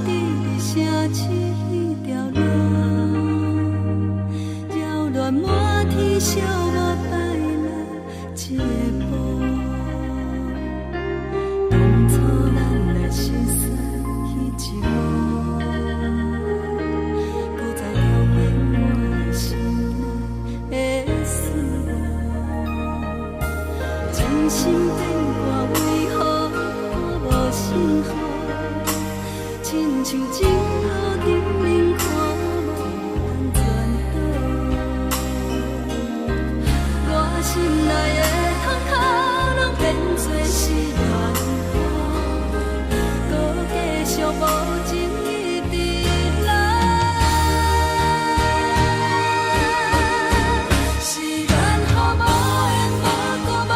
伫你城市迄条路，扰乱满天寂寞摆来一步。当初咱来相识迄一幕，搁再重演我心内的思念。真心变卦为何我无幸福？亲像情路顶面看无通转倒，我心内的窗口拢变作是乱花，搁继续无情一直来。是缘予无缘无故无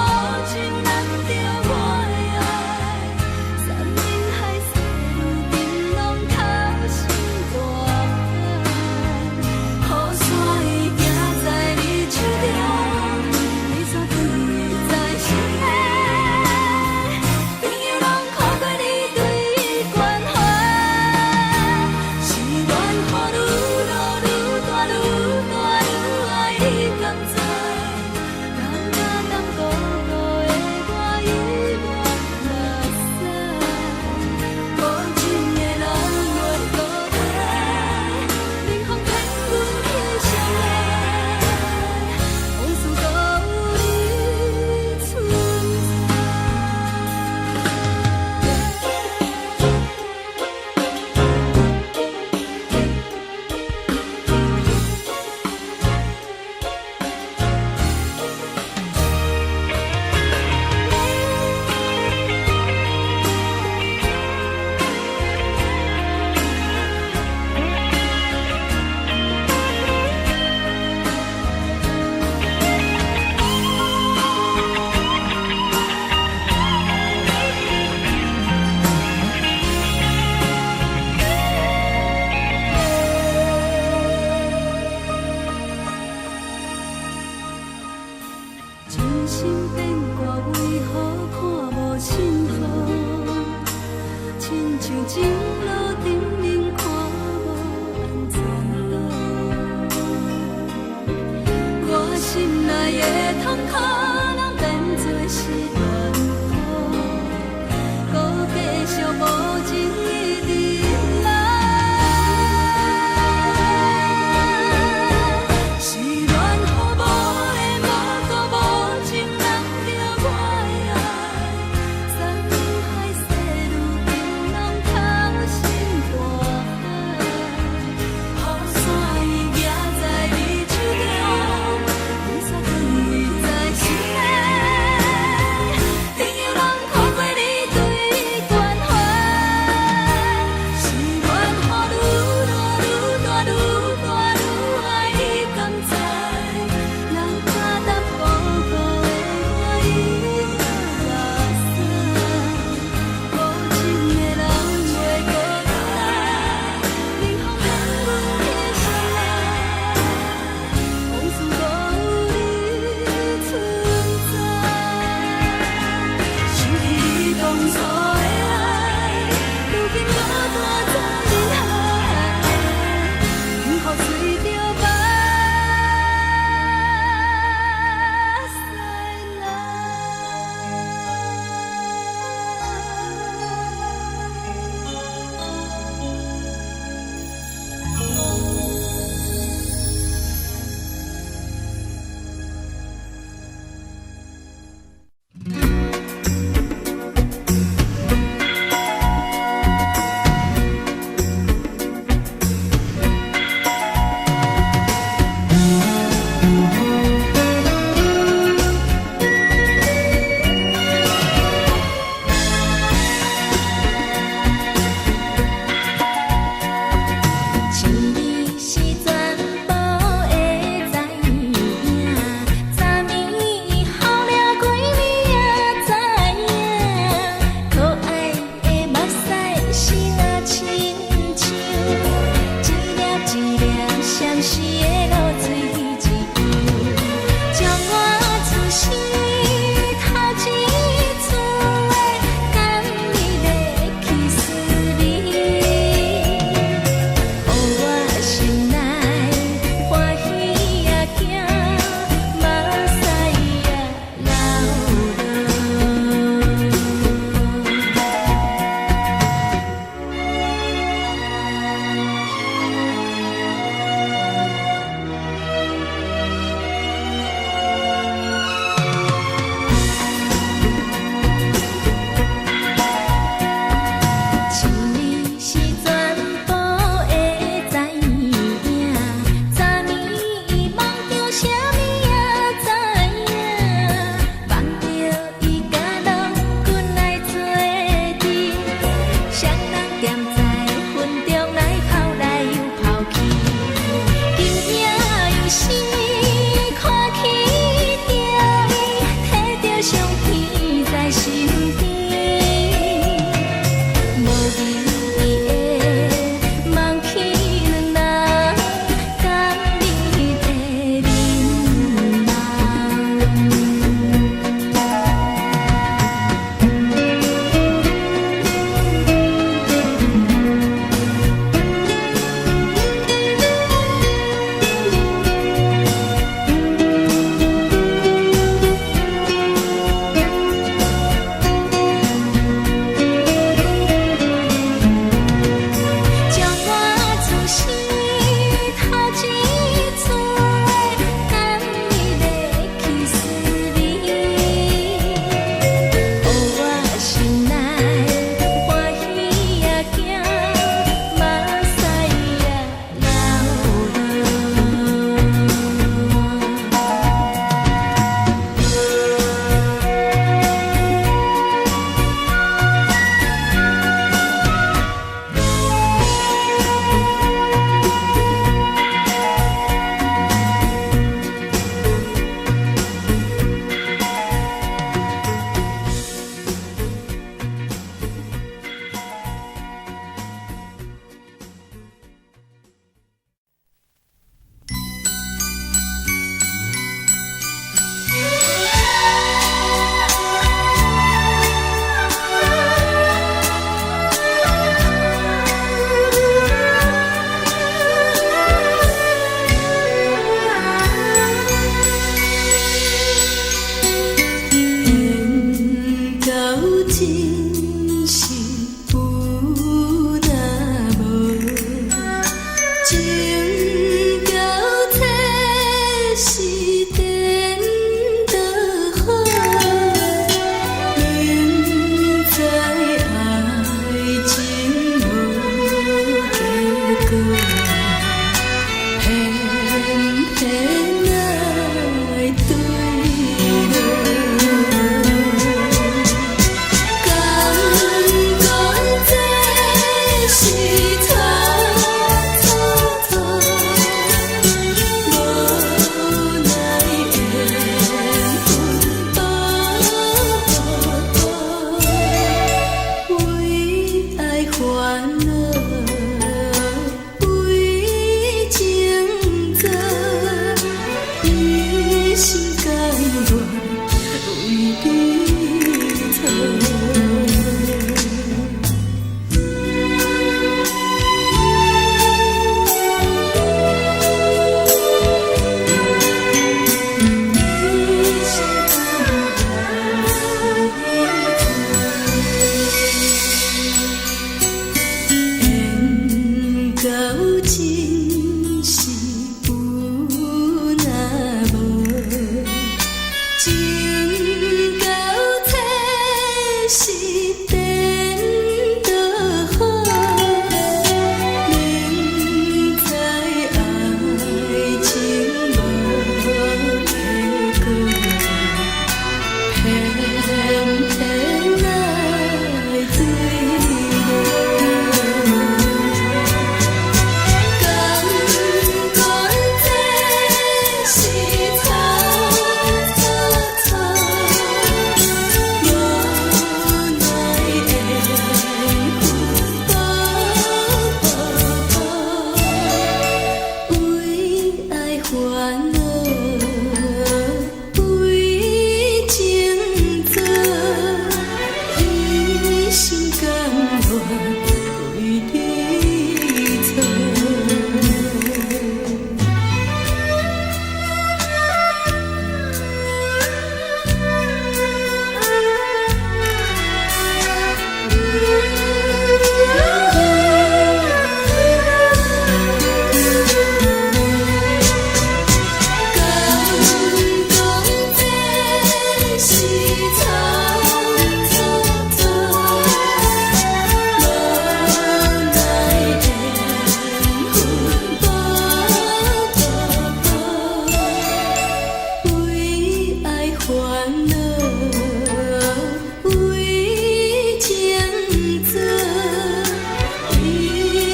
情难着我的爱，山盟海誓如今拢透心大海，雨伞已行在你手中，你煞对伊在心内，朋友拢看过你对伊关怀。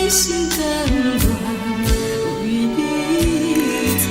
心甘愿为你错。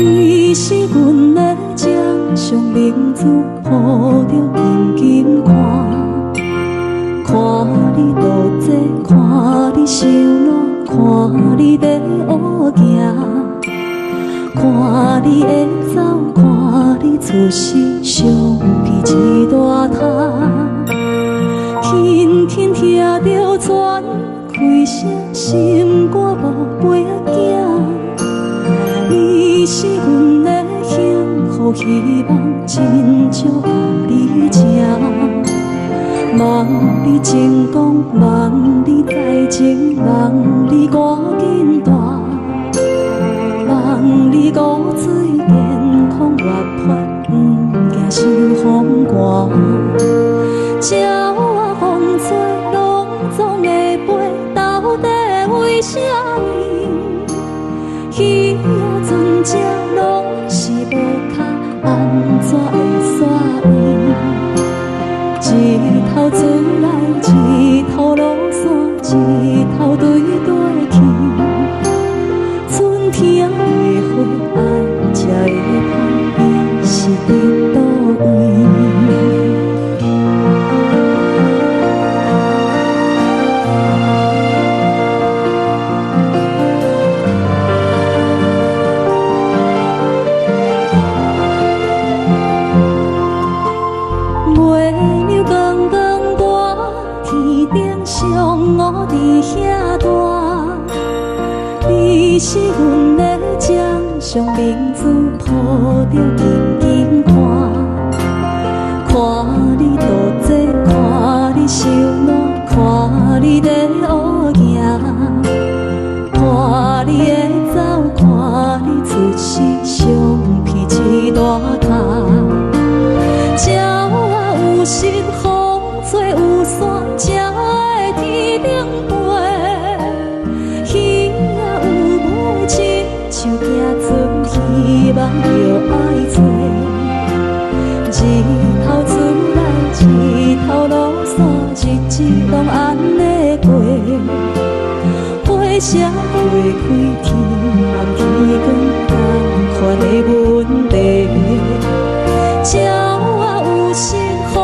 你是阮的掌上明珠，抱着紧紧看，看你独坐，看你受难，看你在乌行，看你会走，看你出世，相片一大摊，轻轻听着船开声，心肝无飞仔行。你是阮的幸福希望，真少甲你吃。望你成功，望你在前，望你赶紧大，望你骨髓健康活泼，不惊受风寒。鸟仔风吹，拢总会飞，到底为什么？鱼仔船只拢是无脚，安怎会煞伊？一头自来，一头落山，一头对对去。春天的花爱吃的香，伊是伫倒位？我伫遐大，你是阮的掌上明珠，抱着紧紧看，看你独坐，看你受难，看你在乌行，看你会走，看你出世，相片一大摊。鸟仔有心，风吹有伞，才会天顶飞。鱼仔有尾，亲像行船，希望着爱做。一头出来，一头落山，日子拢安尼过。花车花开，天暗天光，同款的问题。鸟仔有心，风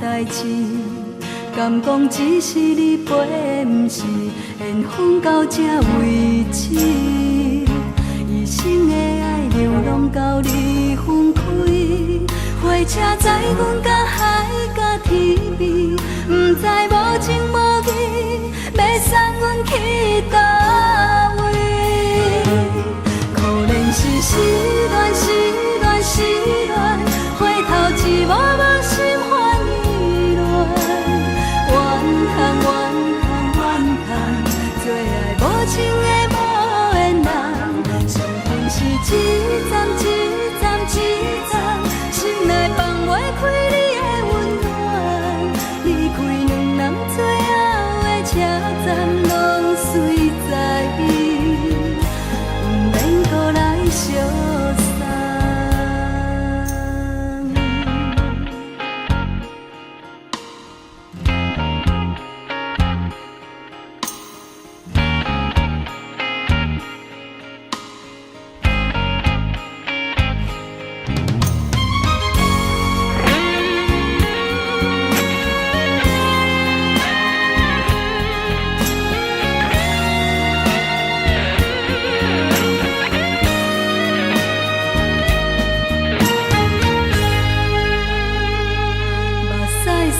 代志，敢讲只是你陪，不是缘分到这为止。一生的爱流浪到你分开，火车载阮甲海甲天边，不知无情无义，要送阮去倒位？可怜是失恋，失恋，失恋，回头一幕幕心烦意乱，怨叹，怨叹，怨叹，最爱无情的无缘人，上恨是一站一站一站，心内放袂开你的温暖，离开两人最后的车站，拢随在伊，不免搁来相送。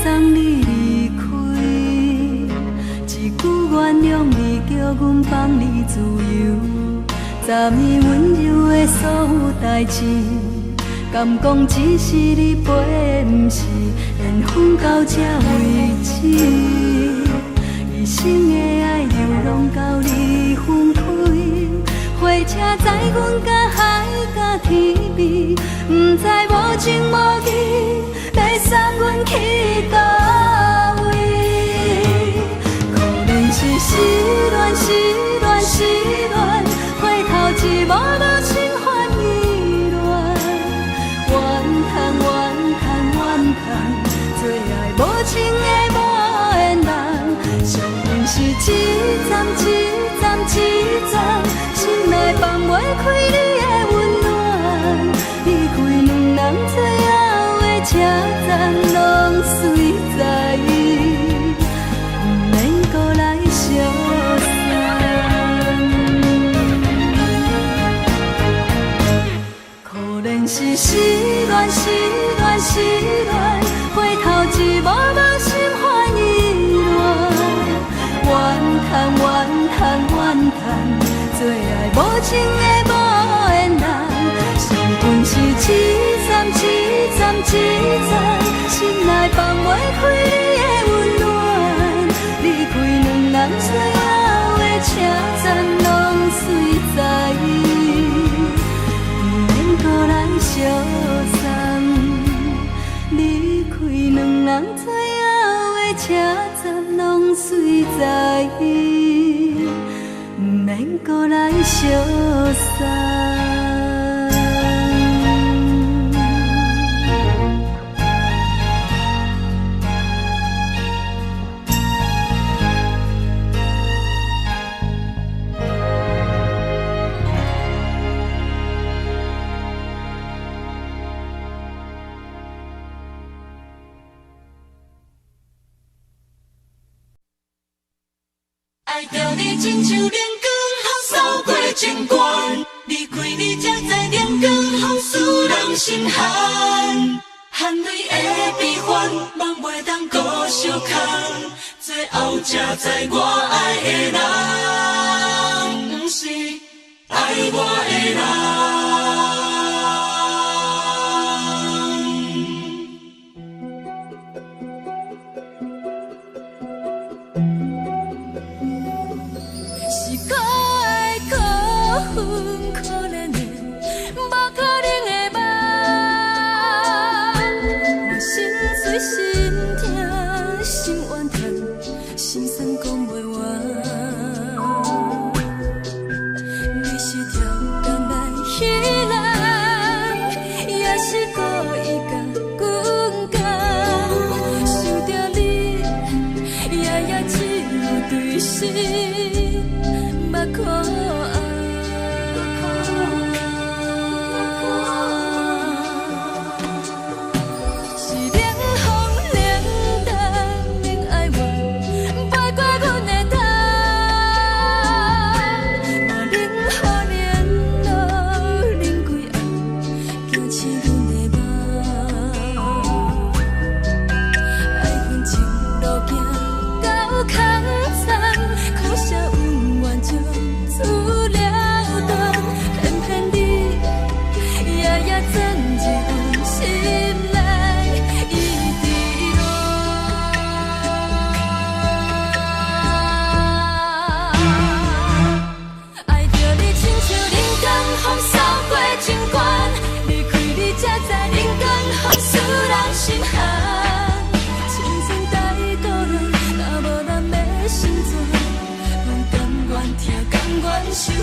送你离开，一句原谅你，叫阮放你自由。昨暝温柔的所有代志，敢讲只是你陪，不是缘分到这为止。一生的爱流浪到你分开，火车载阮甲海甲天边，不知无情无义，要送阮去倒位？可怜是失恋，失恋，失恋，回头一幕幕心烦意乱，怨叹，怨叹，怨叹，最爱无情的无缘人，上恨是一站一站一站，心内放袂开你的温暖，离开两人最后的车站，拢随在伊，不免搁来相送。可怜是失恋，失恋，失恋，回头一幕幕心烦意乱，怨叹，怨叹，怨叹，最爱无情的无缘人，上恨是一站一站一站，心内放袂开你的温暖，离开两人最后的车站，拢随在伊，不免搁来相送。离开两人最后的车站，拢随在伊，不免搁来相送。爱着你亲像连光风扫过情关，离开你才知连光风使人心寒。含泪的悲欢，望袂当搁相牵，最后才知我爱的人，不是爱我的人。可怜的，无可能的梦，我心碎心痛，心怨叹，心酸讲袂完。你是条人来彼来。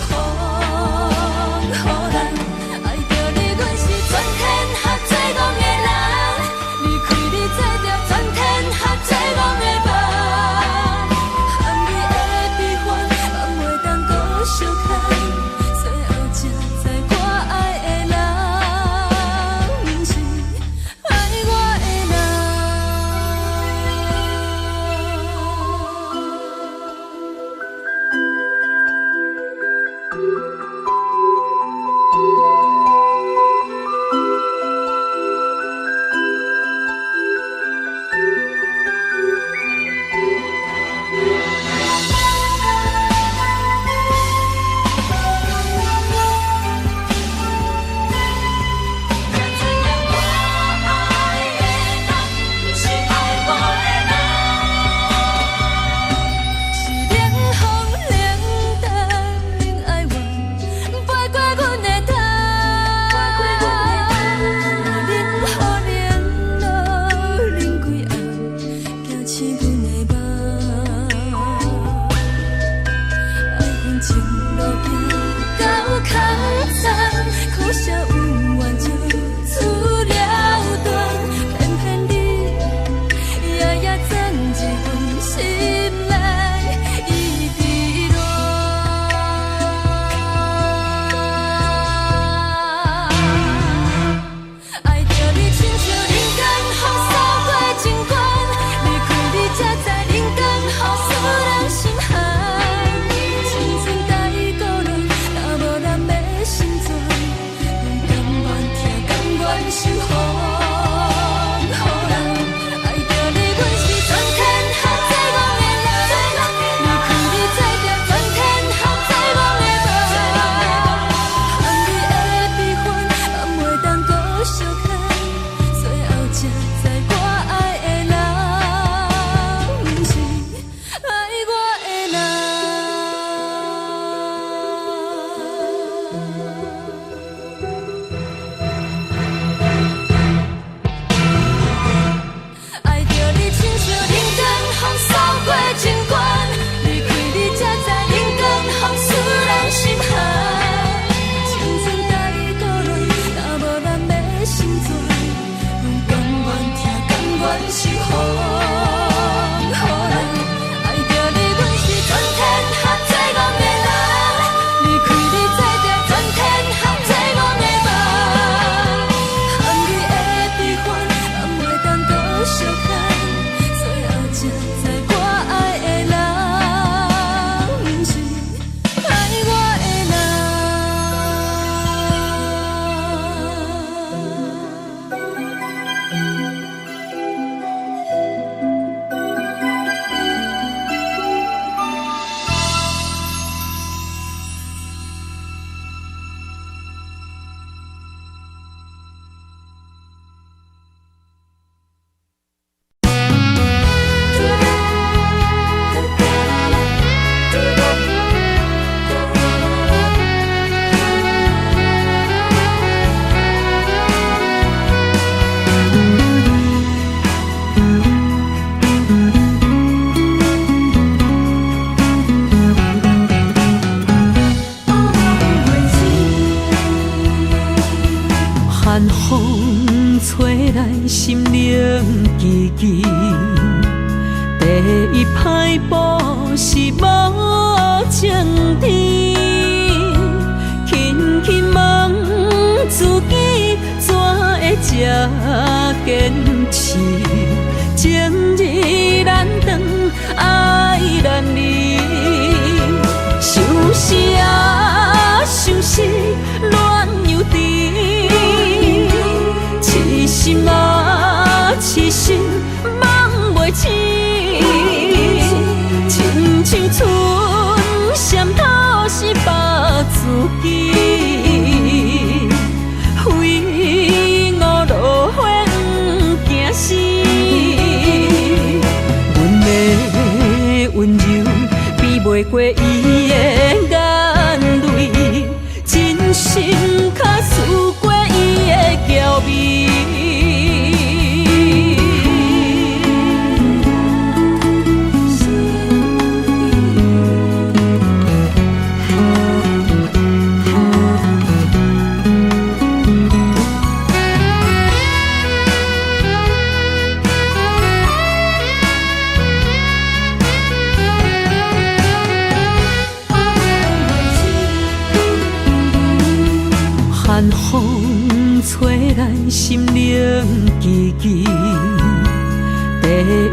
福，予人爱着你，阮是全天下最戆的人。离开你，做着全天下最戆的梦。含你的悲欢，嘛袂当搁相牵。最后才知我爱的人，不是爱我的人。心灵记记，第一摆步是无情天，轻轻问自己怎会这坚持？情义难断，爱难离，想死啊，想死，恋又甜，痴心啊，痴心梦袂醒，亲像春闪透是白自己，非我落花不惊死。阮的温柔比袂过伊的眼泪，真心较输过伊的娇媚。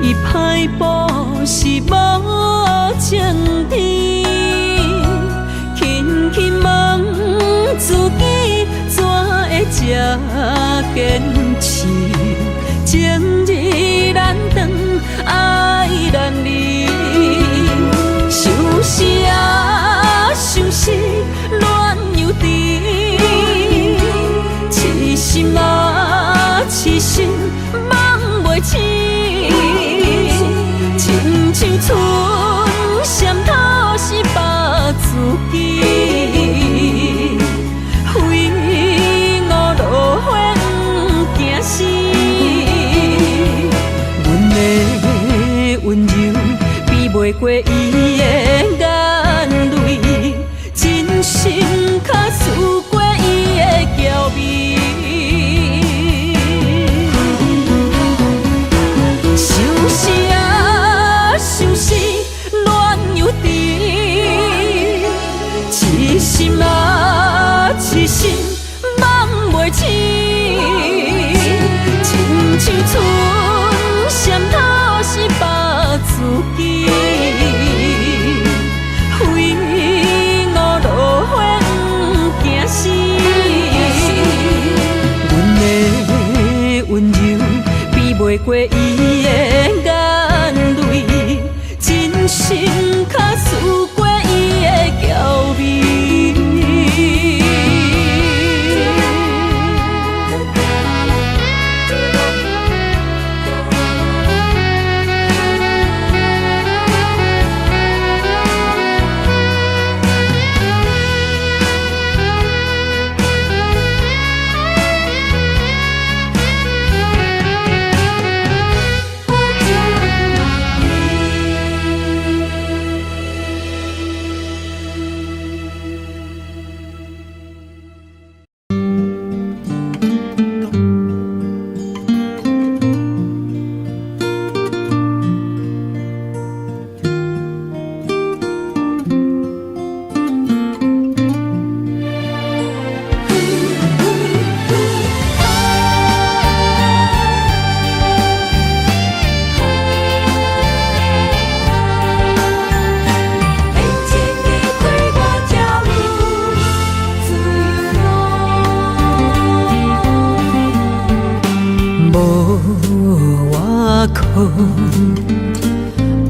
伊歹步是无情天，轻轻问自己怎会这坚持？情义难断，爱难离，想是啊，想是恋又甜，痴心啊，痴心梦袂醒，亲像春闪透是百自己，非我落花不惊死。阮的温柔比袂过伊的眼泪，真心较输过伊的娇媚。想是啊，想是恋又甜，痴心啊，痴心梦袂醒，亲像春闪透是百自己，非我落花不惊死。阮的温柔比袂过伊的眼泪，真心较输过伊的娇媚。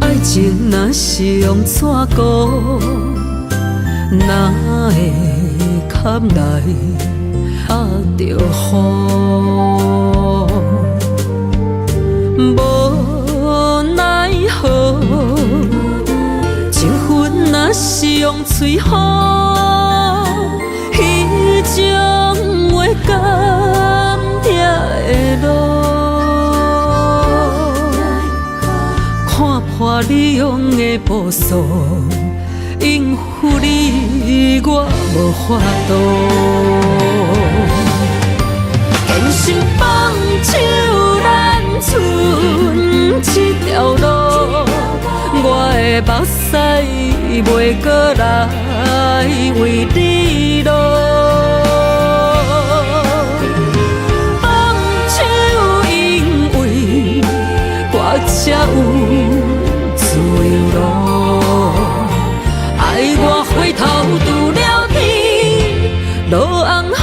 爱情若是用纸糊，哪会堪来压着雨？无奈何，情分若是用嘴呼，彼种话甘痛的路。看破你用的步数，应付你我无法度。坚信放手咱剩一条路，我的目屎袂过来为你落。放手因为我才有自由路，爱我回头拄了天落红雨。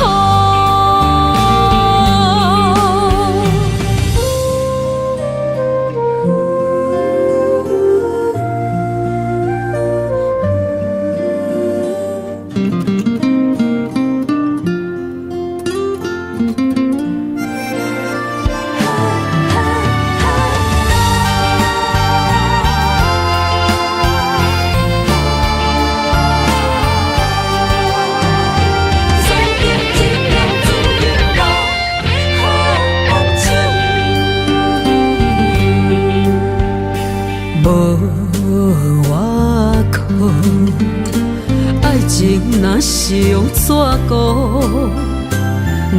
若是用纸糊，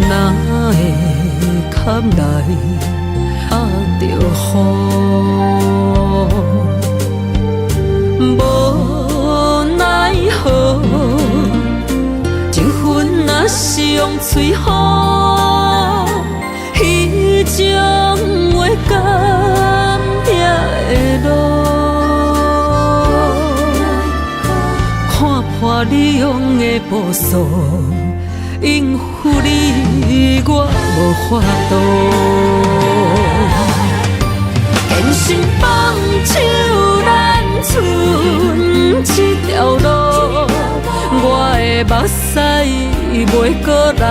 哪会堪来压着雨？无奈何，情分若是用嘴呼，彼种话甘痛你用的步数，应付你我无法度。坚信放手，咱剩一条路，我的目屎袂过来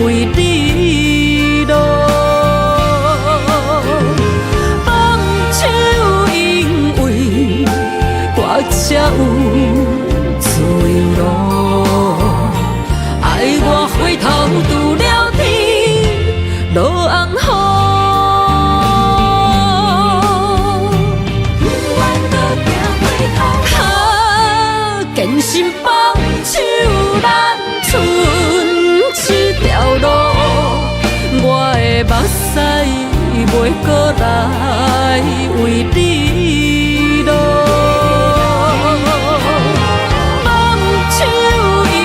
为你落。放手，因为我才有自由路。爱我回头拄了天，落红雨。坚信放手，咱剩一条路，我的目屎袂过来为你落。放手，因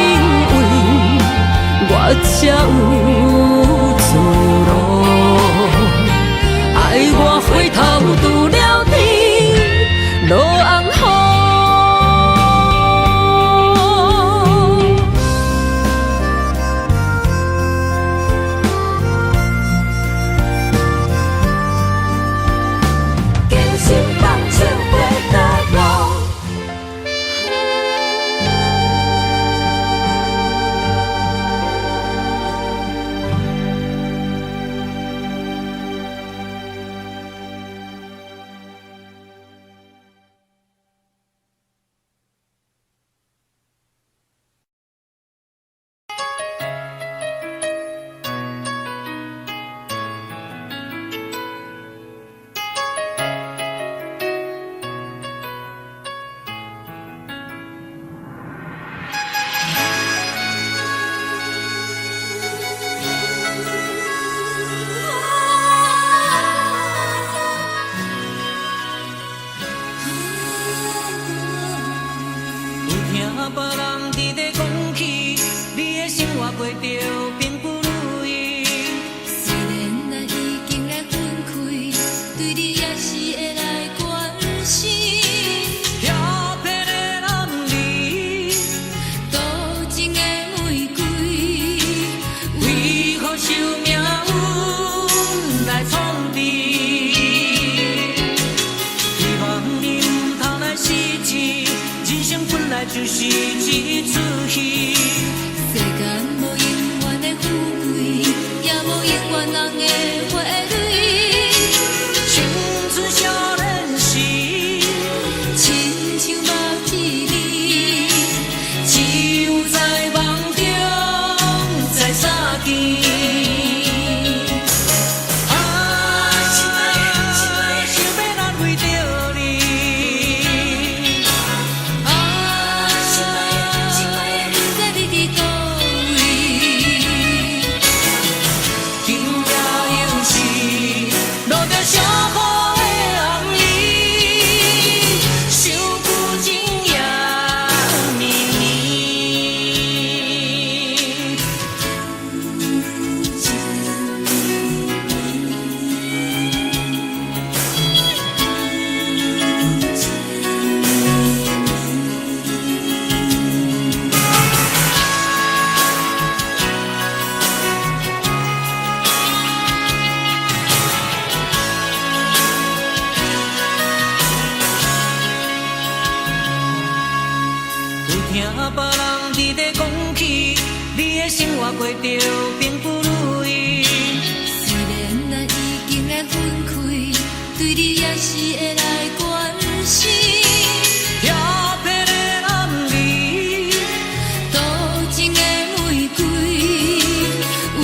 为我才有自由路。爱我回头拄了天，落红雨。就是一出戏，世间无永远的富贵，也无永远人的花蕊。青春少年时，亲像目一字，只有在梦中才相见。听别人伫咧讲起，你的生活过着并不如意。虽然咱已经来分开，对你也是会来关心。漂泊的男儿，多情的玫瑰，为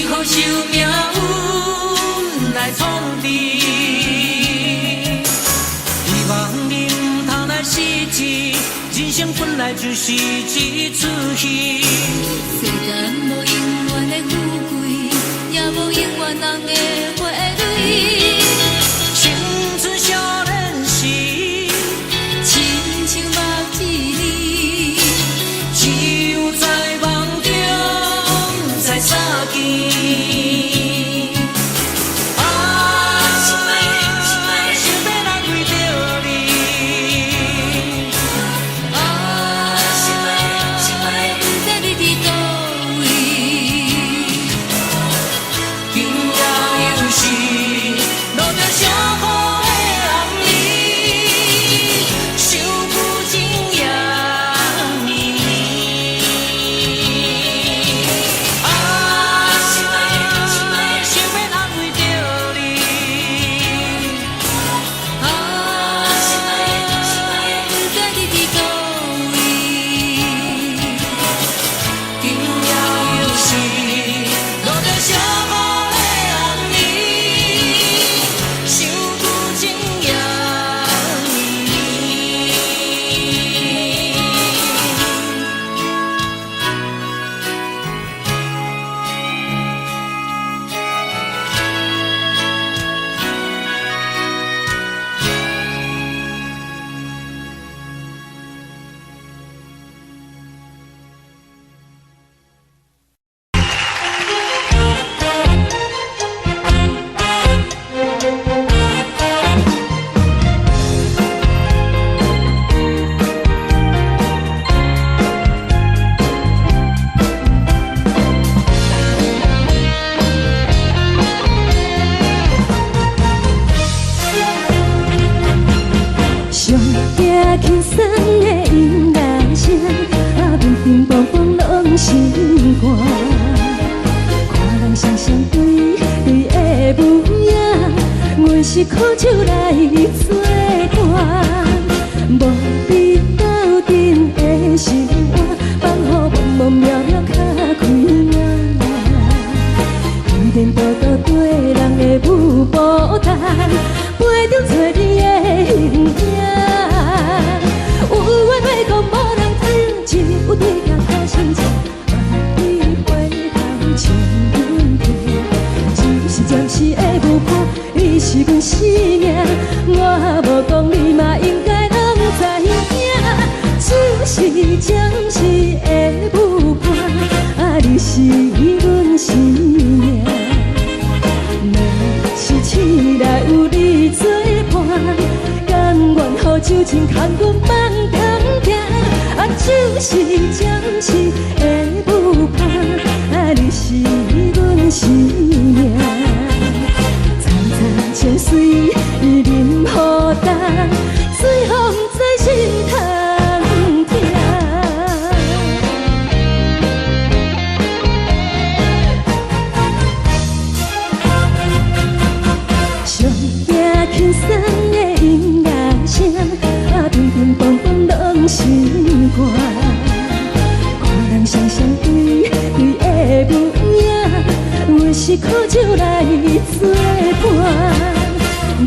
何受命运来创治？希望你唔通来失志。人生本来就是一出戏，世间无永远的富贵，也无永远人的花蕊。青春少年时，亲像目一字，只有在梦中才相见。想要来为着你。轻松的音乐声，平平梆梆拢心肝。看人双双对对的舞影，阮是靠手来作伴。无你斗阵的心肝，放予茫茫渺渺较开眼。一颠倒倒对人的舞步弹，陪着做你的形影。有话要讲，无人听，有对镜头心情，万里回头像阮听。暂时暂时的舞伴，你是阮生命，我无讲你嘛应该拢知影。暂时暂时的舞伴，你是阮生命。若是醒来有你作伴，甘愿予酒精牵阮梦中行。暂时暂时的舞伴，你是阮生命。层层情水任何担，随风在心头听。上听轻松的音乐声，平平梆梆拢心肝。看人双双对对的舞影，阮是靠手来作伴。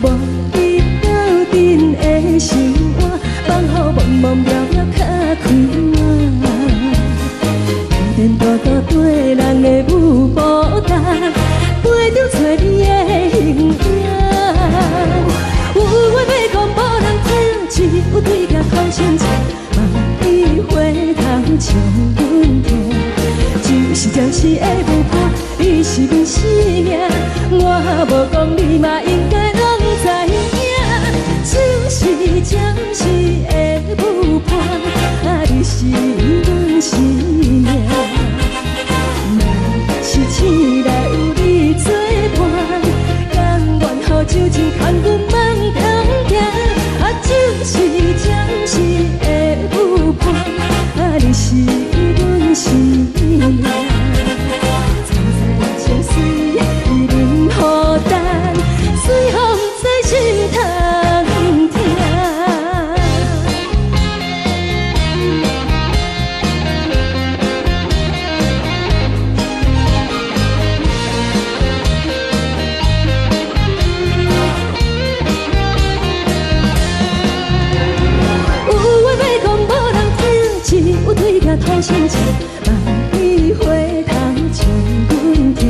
无你斗阵的心肝，放予茫茫渺渺较开眼。一颠倒倒对人的舞步弹，陪着做你的形影。有话要讲，无人听，只有对镜头心情，万里回头像阮听。暂时暂时的舞伴，你是阮生命，我无讲你嘛应该拢知影。暂时暂时的舞伴，你是阮生命。若是醒来有你作伴，甘愿予酒精牵阮梦中行。暂时暂时的舞伴，你是阮生命。层层情水任何担，随风在心头听。有对镜头心情，万里回头像阮听。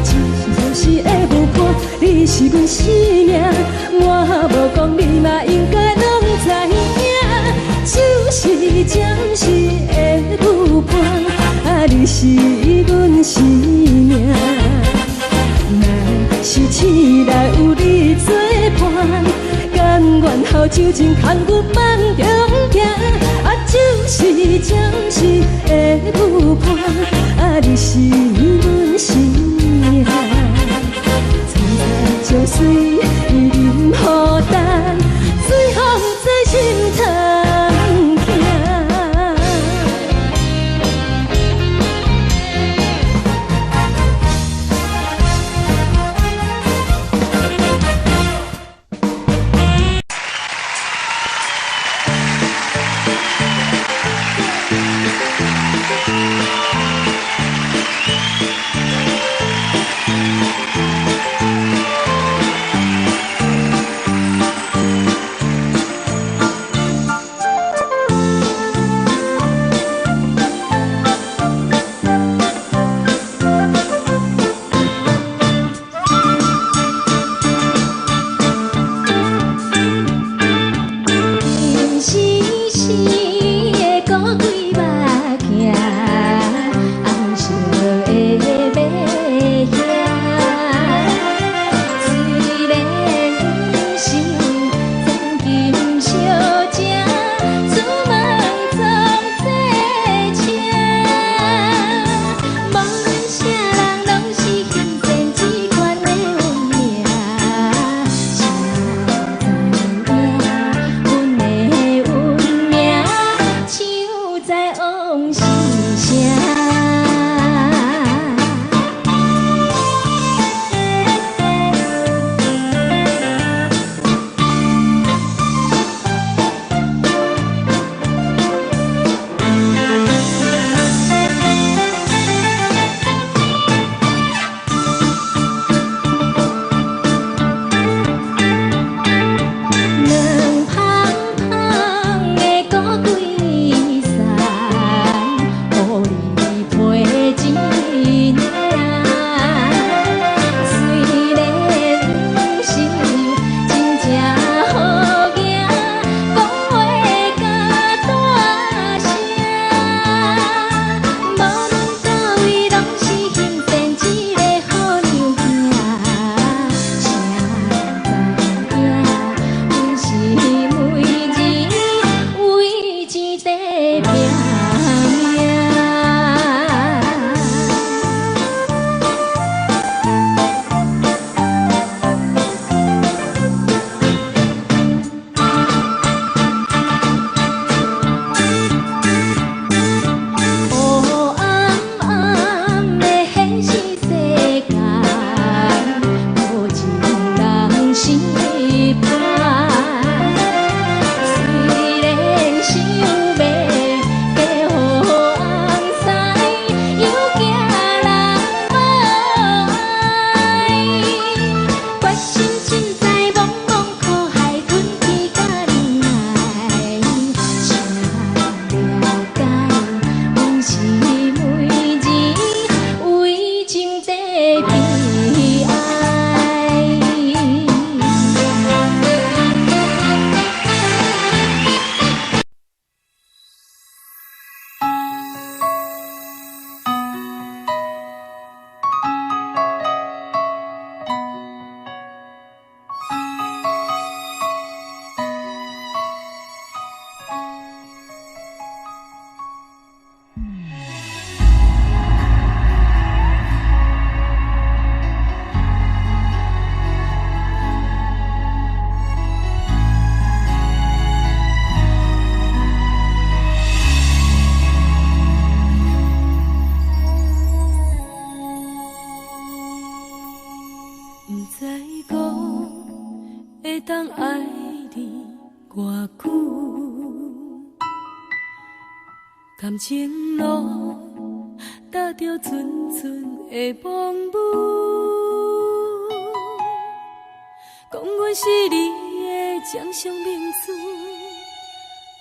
暂时暂时的舞伴，你是阮生命，我无讲你嘛应该拢知影。暂时暂时的舞伴，你是阮生命。若是醒来有你作伴，甘愿予酒精牵阮梦中行。暂时暂时的舞伴，你是阮生命。层层情水任何担，随风在心头听。会当爱你偌久？感情路踏着纯纯的梦雾，讲阮是你的掌上明珠，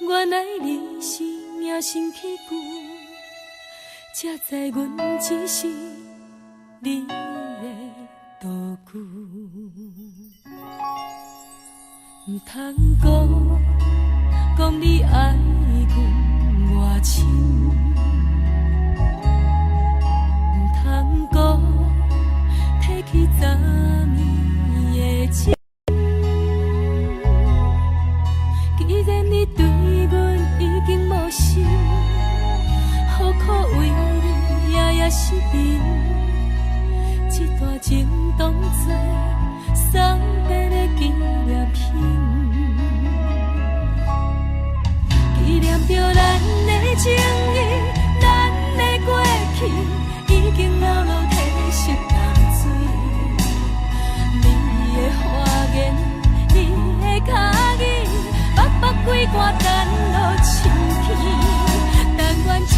原来你是命生起句，才知阮只是你的道具。唔通讲你爱阮偌深，唔通讲提起昨暝的情。既然你对阮已经无心，何苦为你夜夜失眠？这段情当作送别的纪念品。纪念着咱的情谊，咱的过去，已经流露褪色淡水。你的花言，你的脚语，默默几挂等落深天。但愿从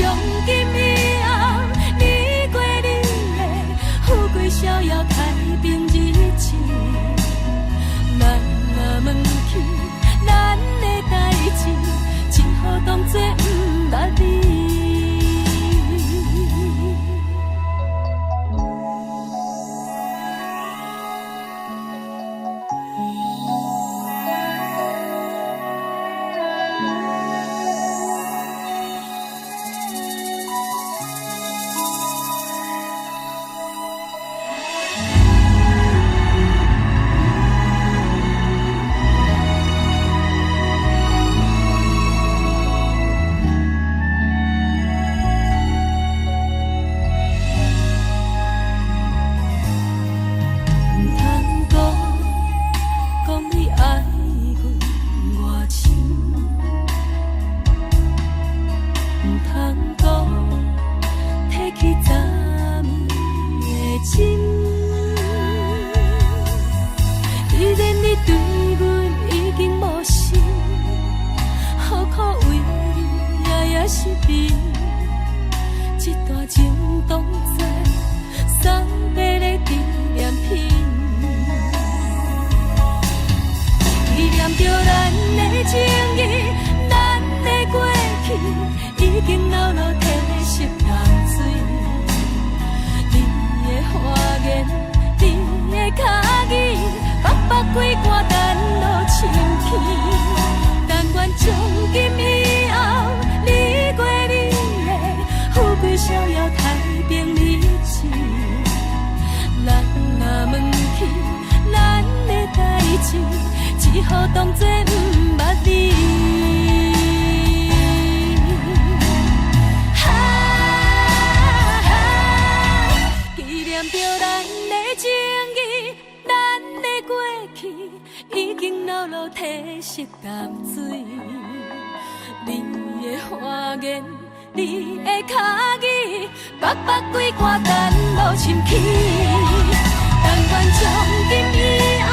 今以后，你过你的富贵逍遥太平日子。咱若问起咱的代志，只好当作不捌你。只好当作不捌你。纪念着咱的情谊，咱的过去已经流露褪色淡水。你的花言，你的脚语，默默几挂等落深起。但愿从今以后，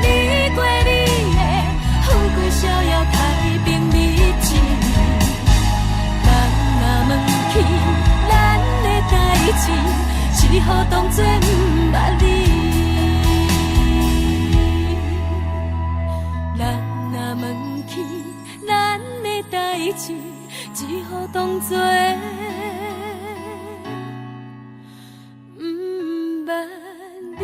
你过你的富贵逍遥太平日子。咱若问起咱的代志，只好当作不捌你。咱若问起咱的代志，只好当作不捌你。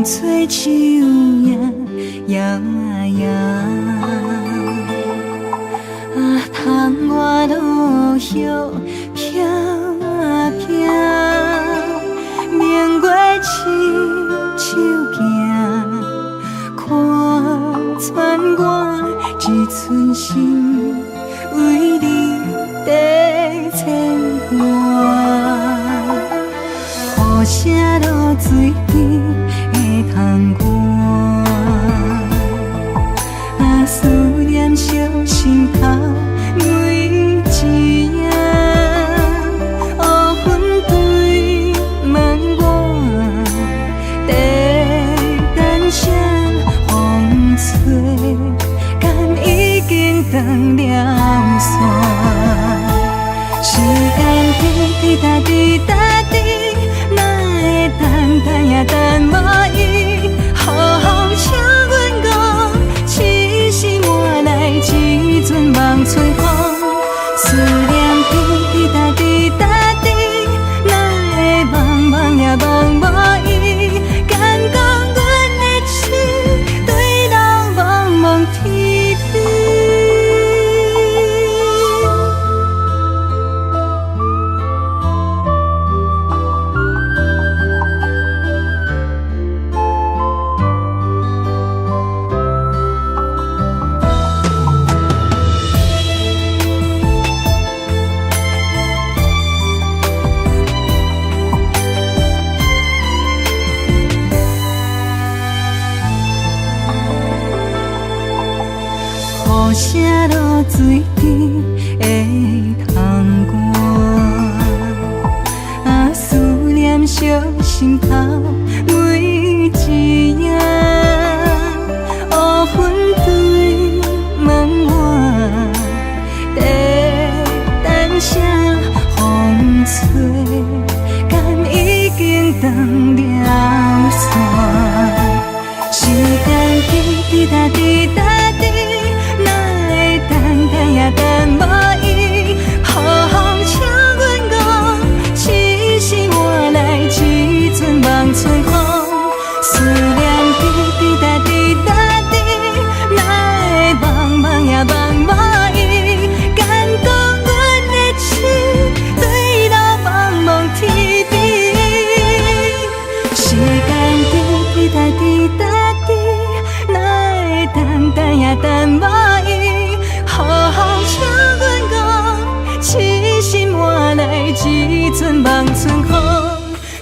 吹树叶摇啊摇，窗外落叶飘啊飘，明月亲手行，一寸心为你在牵挂。雨声落水边会通寒，啊思念烧心头每一夜，乌云对问我，在等啥风吹，敢已经断了线。时间滴滴答滴答滴，哪会等也等无伊？好好请阮讲，痴心换来一阵望春风。思念滴滴答滴答滴，哪会茫茫也茫无伊？敢讲阮的痴，对人茫茫天边。雨声落水边会通寒，啊思念烧心头每一夜，乌云对问我，在等啥风吹，敢已经断了线。时间滴滴答滴答滴，哪会等也等无伊？好风请阮讲，痴心换来一阵望春风。思念滴滴答滴答滴，哪会茫茫也茫无伊？敢讲阮的痴，对人茫茫天边。时间滴滴答滴答滴，哪会等也等无伊？好好请阮讲，痴心换来一阵望春风。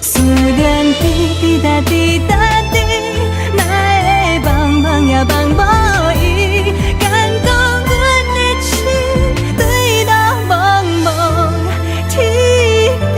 思念滴滴答滴答滴，哪会茫茫也茫无伊？敢讲阮的痴，对人茫茫天边。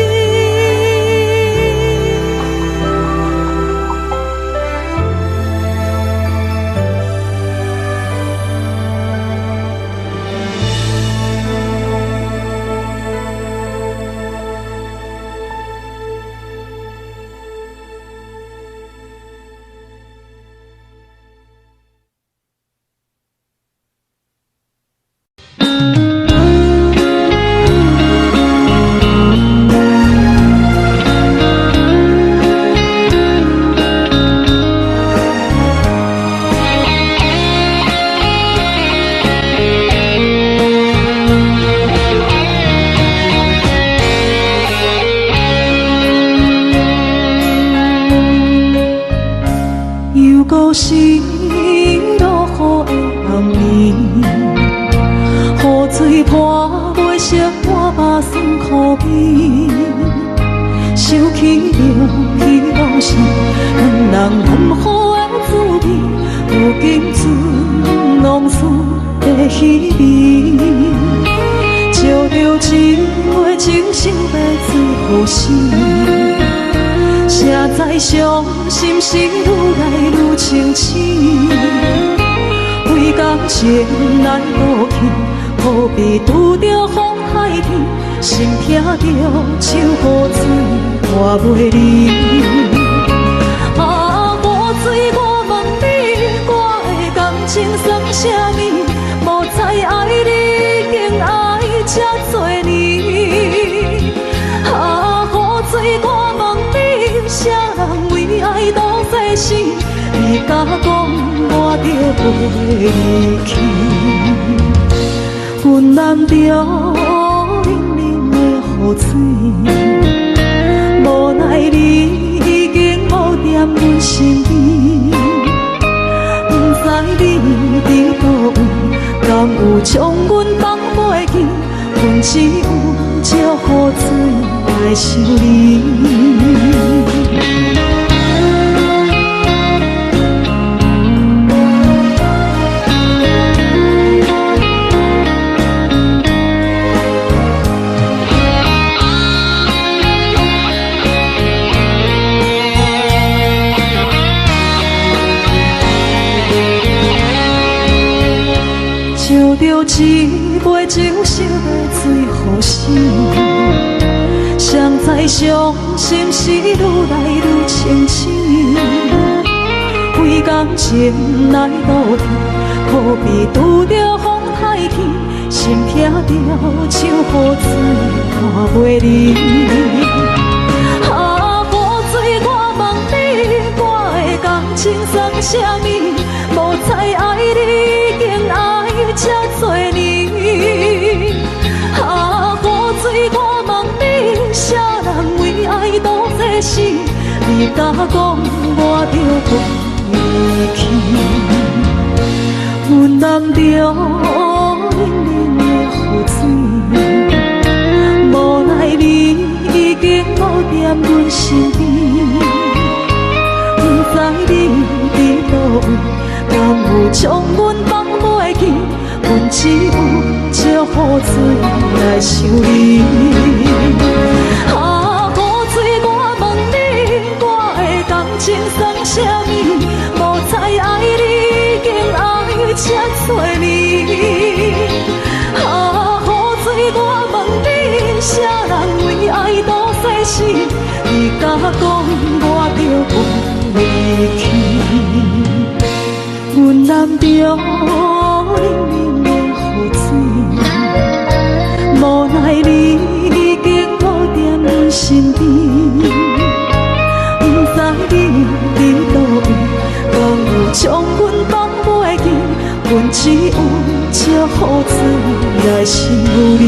又过心落雨的暗暝，雨水泼袂湿我目酸苦味，想起了彼拢是咱人含好的滋味，如今存拢输在稀微，照着一月情深白水予死。谁知伤心事愈来愈清醒，为感情难落去，何必拄着风海天，心痛着手雨水拖袂离。啊，雨水，我问你，我的感情算啥物？无知爱你，竟爱这多年。啊，雨水，我问你，啥人为爱赌世事？你敢讲我着袂离去？阮淋着冷冷的雨水，无奈你已经无踮阮身边，不知你伫倒位，有将阮放袂记，阮只有借雨水来想你。烧着一杯酒，烧要醉予醒。谁知伤心事愈来愈清醒。几工前来倒去，可比拄着风太起，心痛着像雨水看袂离。啊，雨水，我问你，我的感情算啥物？无再爱你，已经爱这多年。啊，雨水，我问你，啥人为爱赌这死？你甲讲我着离去，阮淋着冷冷的雨水，无奈你已经无踮阮身边，不知你伫倒位。敢有将阮放袂记？阮只有借雨水来想你。啊，雨水，我问你，我的感情算啥物？无再爱你，已经爱这多年。啊，雨水，我问你，啥人为爱赌世事？你甲讲我着离去。阮淋着冷冷的雨水，无奈你已经无踮阮身边，不知你伫倒位，敢有将阮放袂记？阮只有借雨水来想你。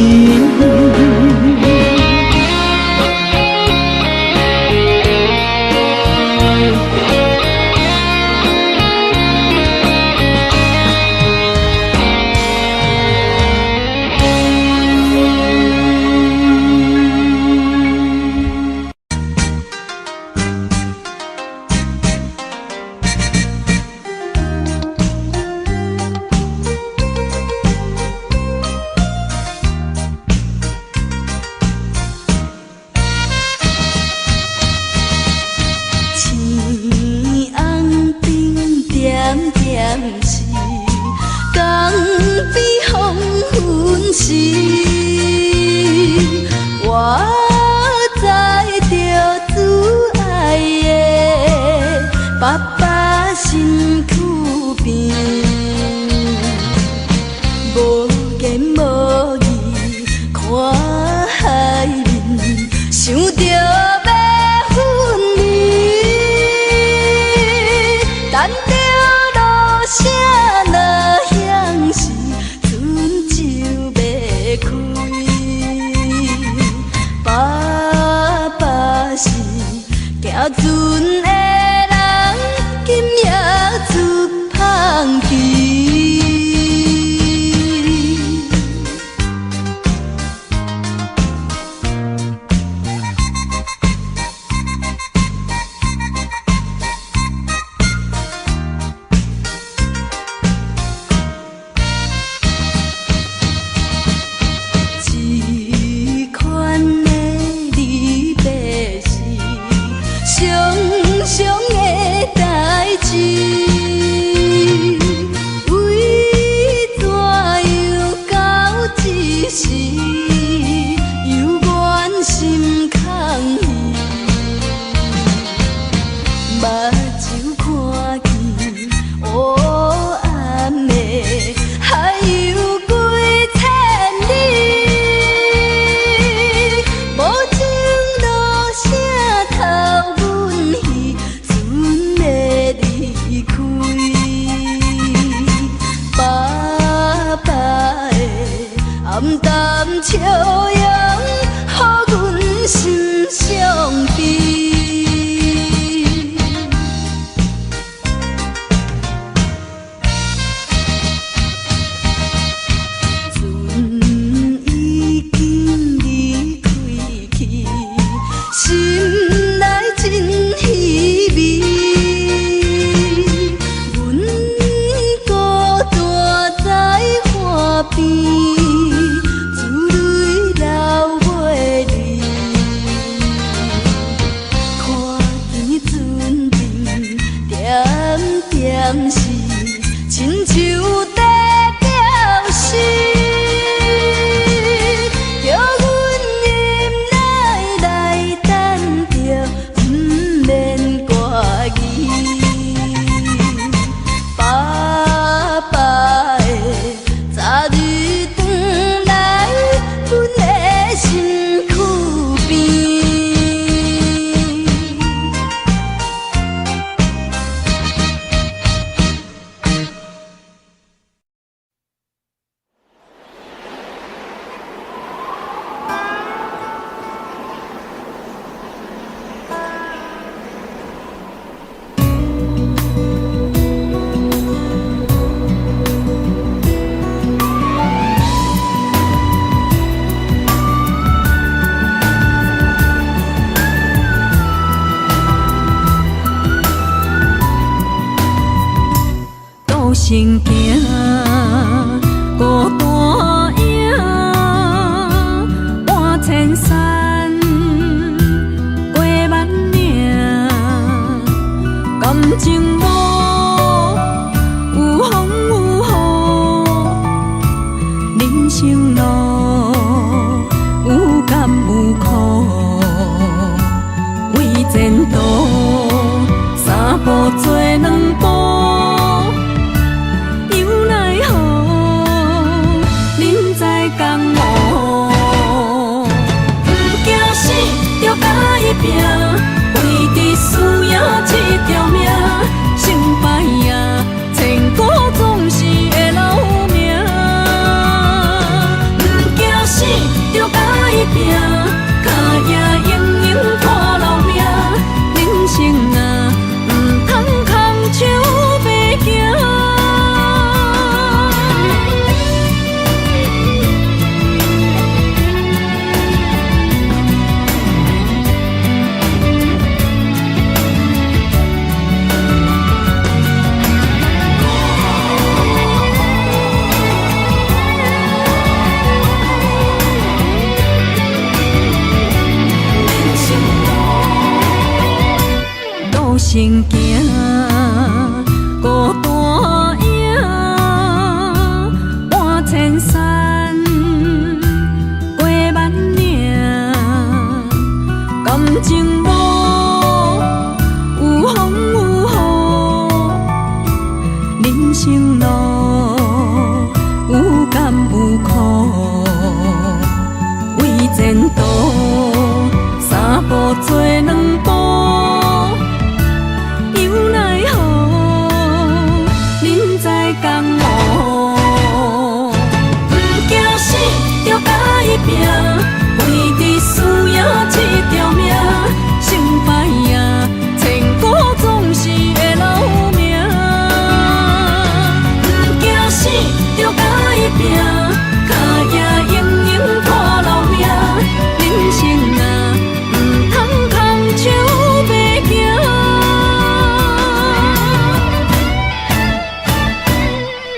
是亲像在叫死，叫阮忍耐来等着，不免歌语。爸爸的早日转来，阮的身躯边。路行行，孤单影，半千山，过万岭，感情无有风有雨，人生路有甘有苦，为前途三步做两步。拼，为伫输赢这条命，成败赢，千古总是会留名。不惊死，着甲伊拼，脚也用用拖留名。人生啊，唔通空手白行。行行，孤单影，半千山，过万岭，感情无有风有雨，人生路有甘有苦，为前途三步做两步。拼，为伫输赢这条命，成败赢，千古总是会留名。不惊死，着甲伊拼，脚也用用拖留名。人生啊，唔通空手白行。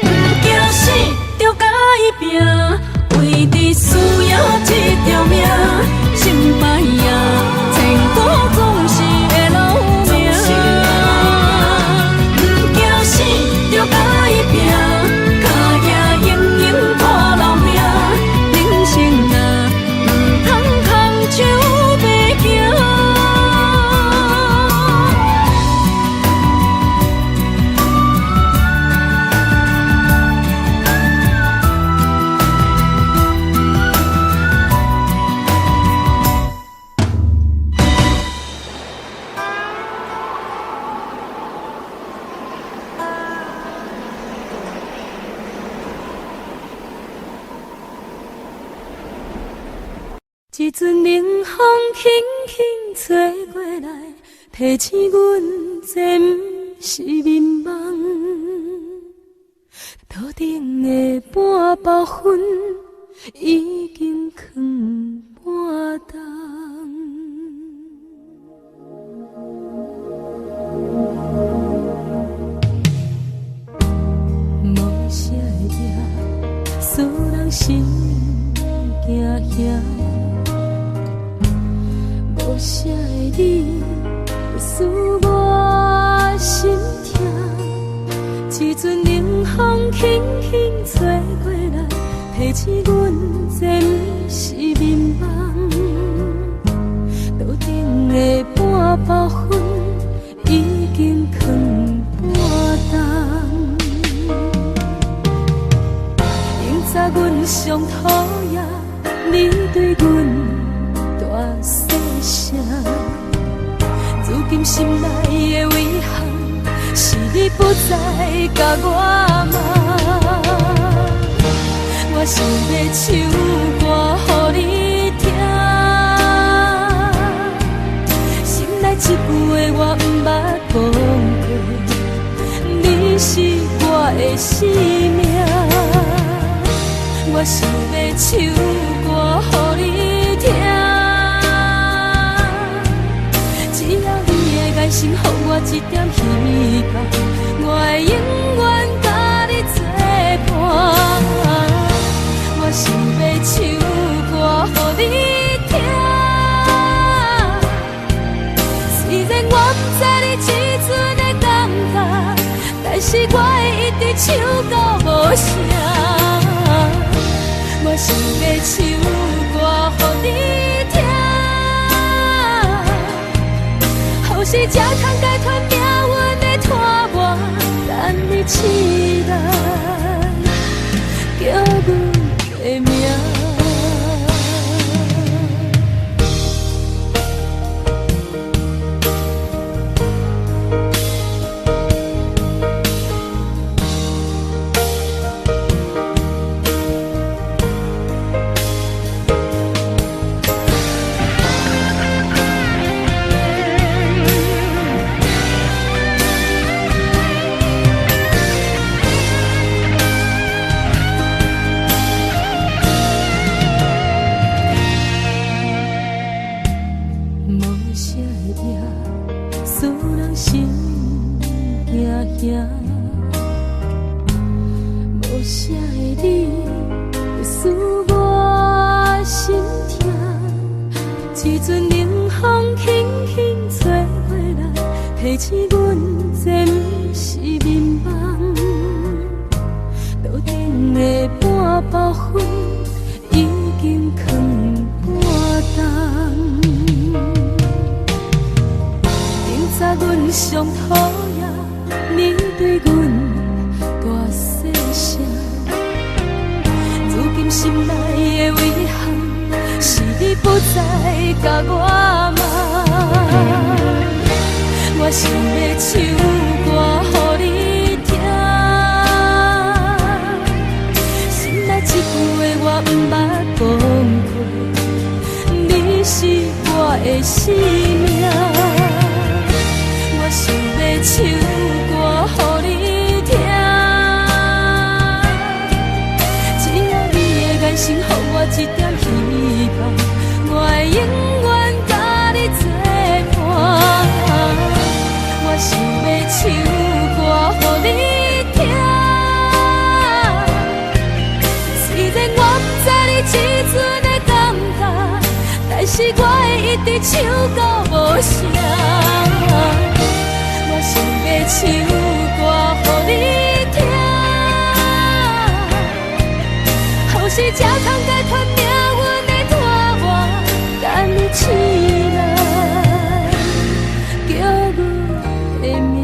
不惊死，着甲伊拼，为伫输赢这条命，成败赢，千古总是会留名。不惊死，着甲伊拼，脚也用用拖留名。人生啊，唔通空手白行。一阵冷风轻轻吹过来，提醒阮这不是眠梦。头顶的半包云已经藏半冬。无啥会赢，使人心惊惊。无啥的你，使我心痛，一阵冷风轻轻吹过来，提醒阮这不是眠梦。桌顶的半包粉已经放半冬。明早阮上讨厌你对阮大细声，如今心内的遗憾是你不再甲我骂。我想要唱歌予你听，心内一句话我不捌讲过，你是我的生命。我想要唱歌予你听，只要你的眼神予我一点希望，我会永远甲你作伴。我想要唱歌予你听，虽然我不知你这阵的感觉，但是我会一直唱到无声。我想要唱歌予你听，予是才通解脱命运的拖磨，等你起来叫阮的名。无啥的你，会使我心痛。一阵冷风轻轻吹过来，提醒阮这不是眠梦。桌顶的半包粉已经放半冬。明早阮上讨厌你对阮大细声，如今心内的遗憾是你不再甲我骂。我想要唱歌予你听，心内一句话我不捌讲过，你是我的生命。我想要唱歌予你听，只要你的眼神予我一点希望，我会永远甲你作伴。我想要唱歌予你听，虽然我不知你这阵的感觉，但是我会一直唱到无声。我想要唱歌予你听，予是才通解脱命运的拖磨，等你起来叫阮的名。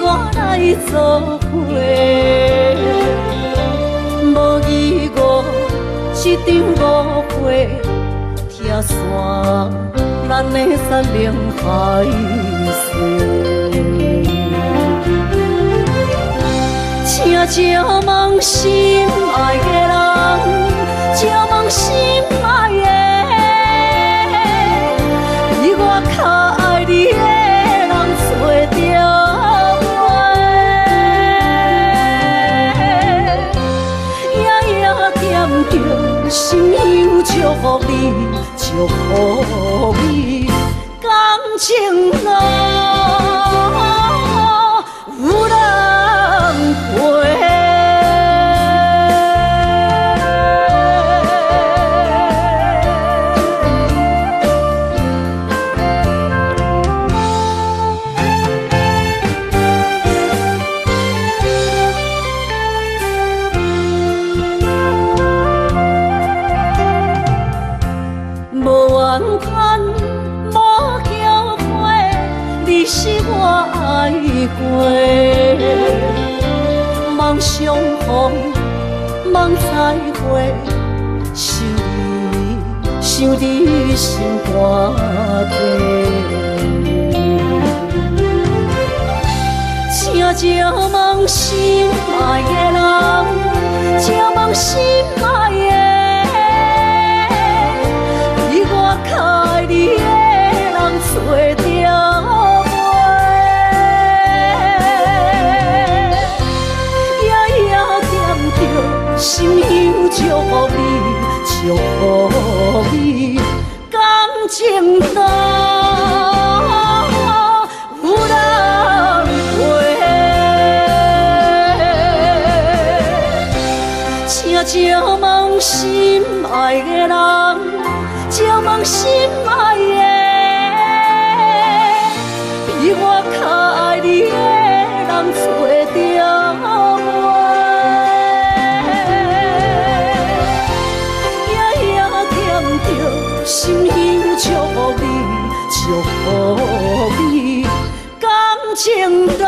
我来作伙，无义无一场误会，拆散咱的山盟海誓。请借问心爱的人，借问心爱的，比我较爱你的人找着我，夜夜惦着心忧祝福你，祝福你，感情路有人陪。无怨叹，无后悔，你是我爱过。梦相逢，梦再会，想你心肝底。请借问心爱的人，借问心爱的，比我较爱你的人找着我，夜夜惦着心忧祝福你，祝福你，感情路有人陪。请借问心爱的人，借问心爱的，比我较爱你的人找着我，夜夜惦着心忧祝福你，祝福你，感情路。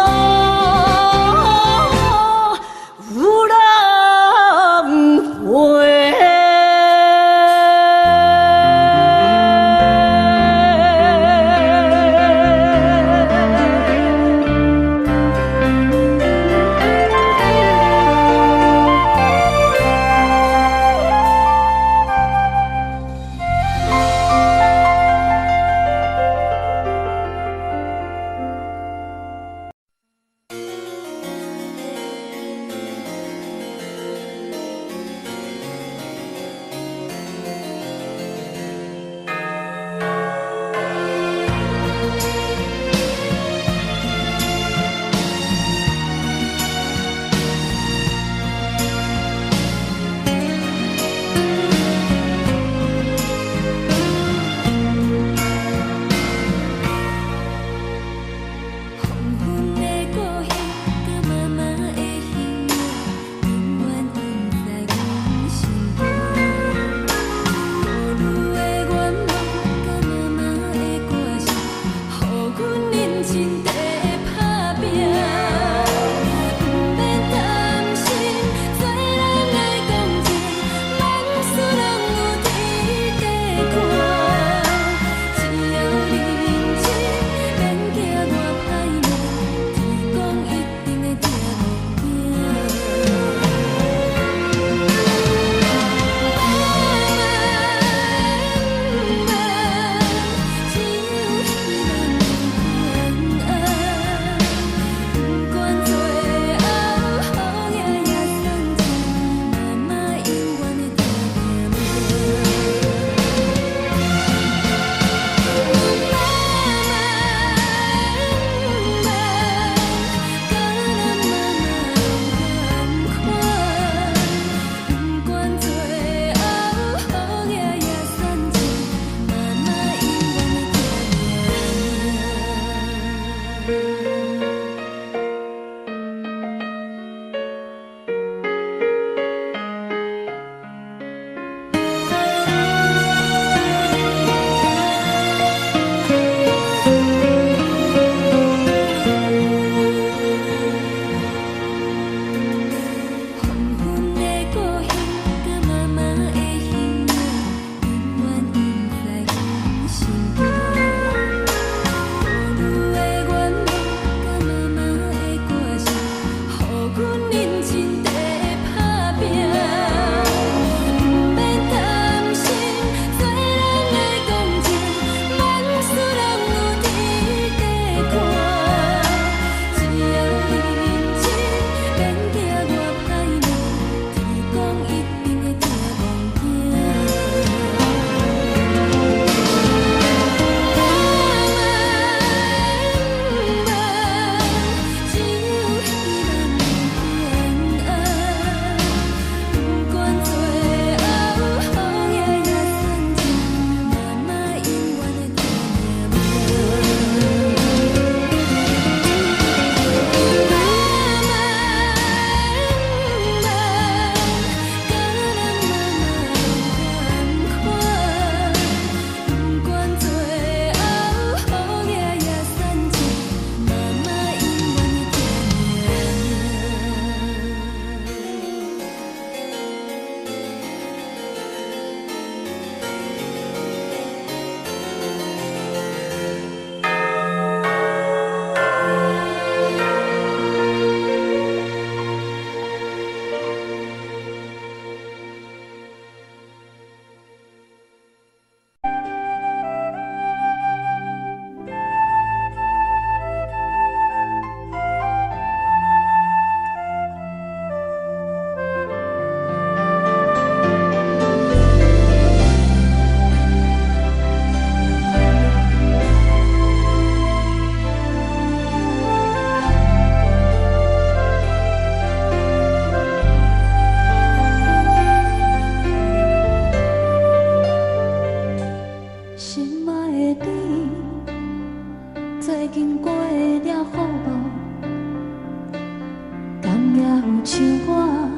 有像我，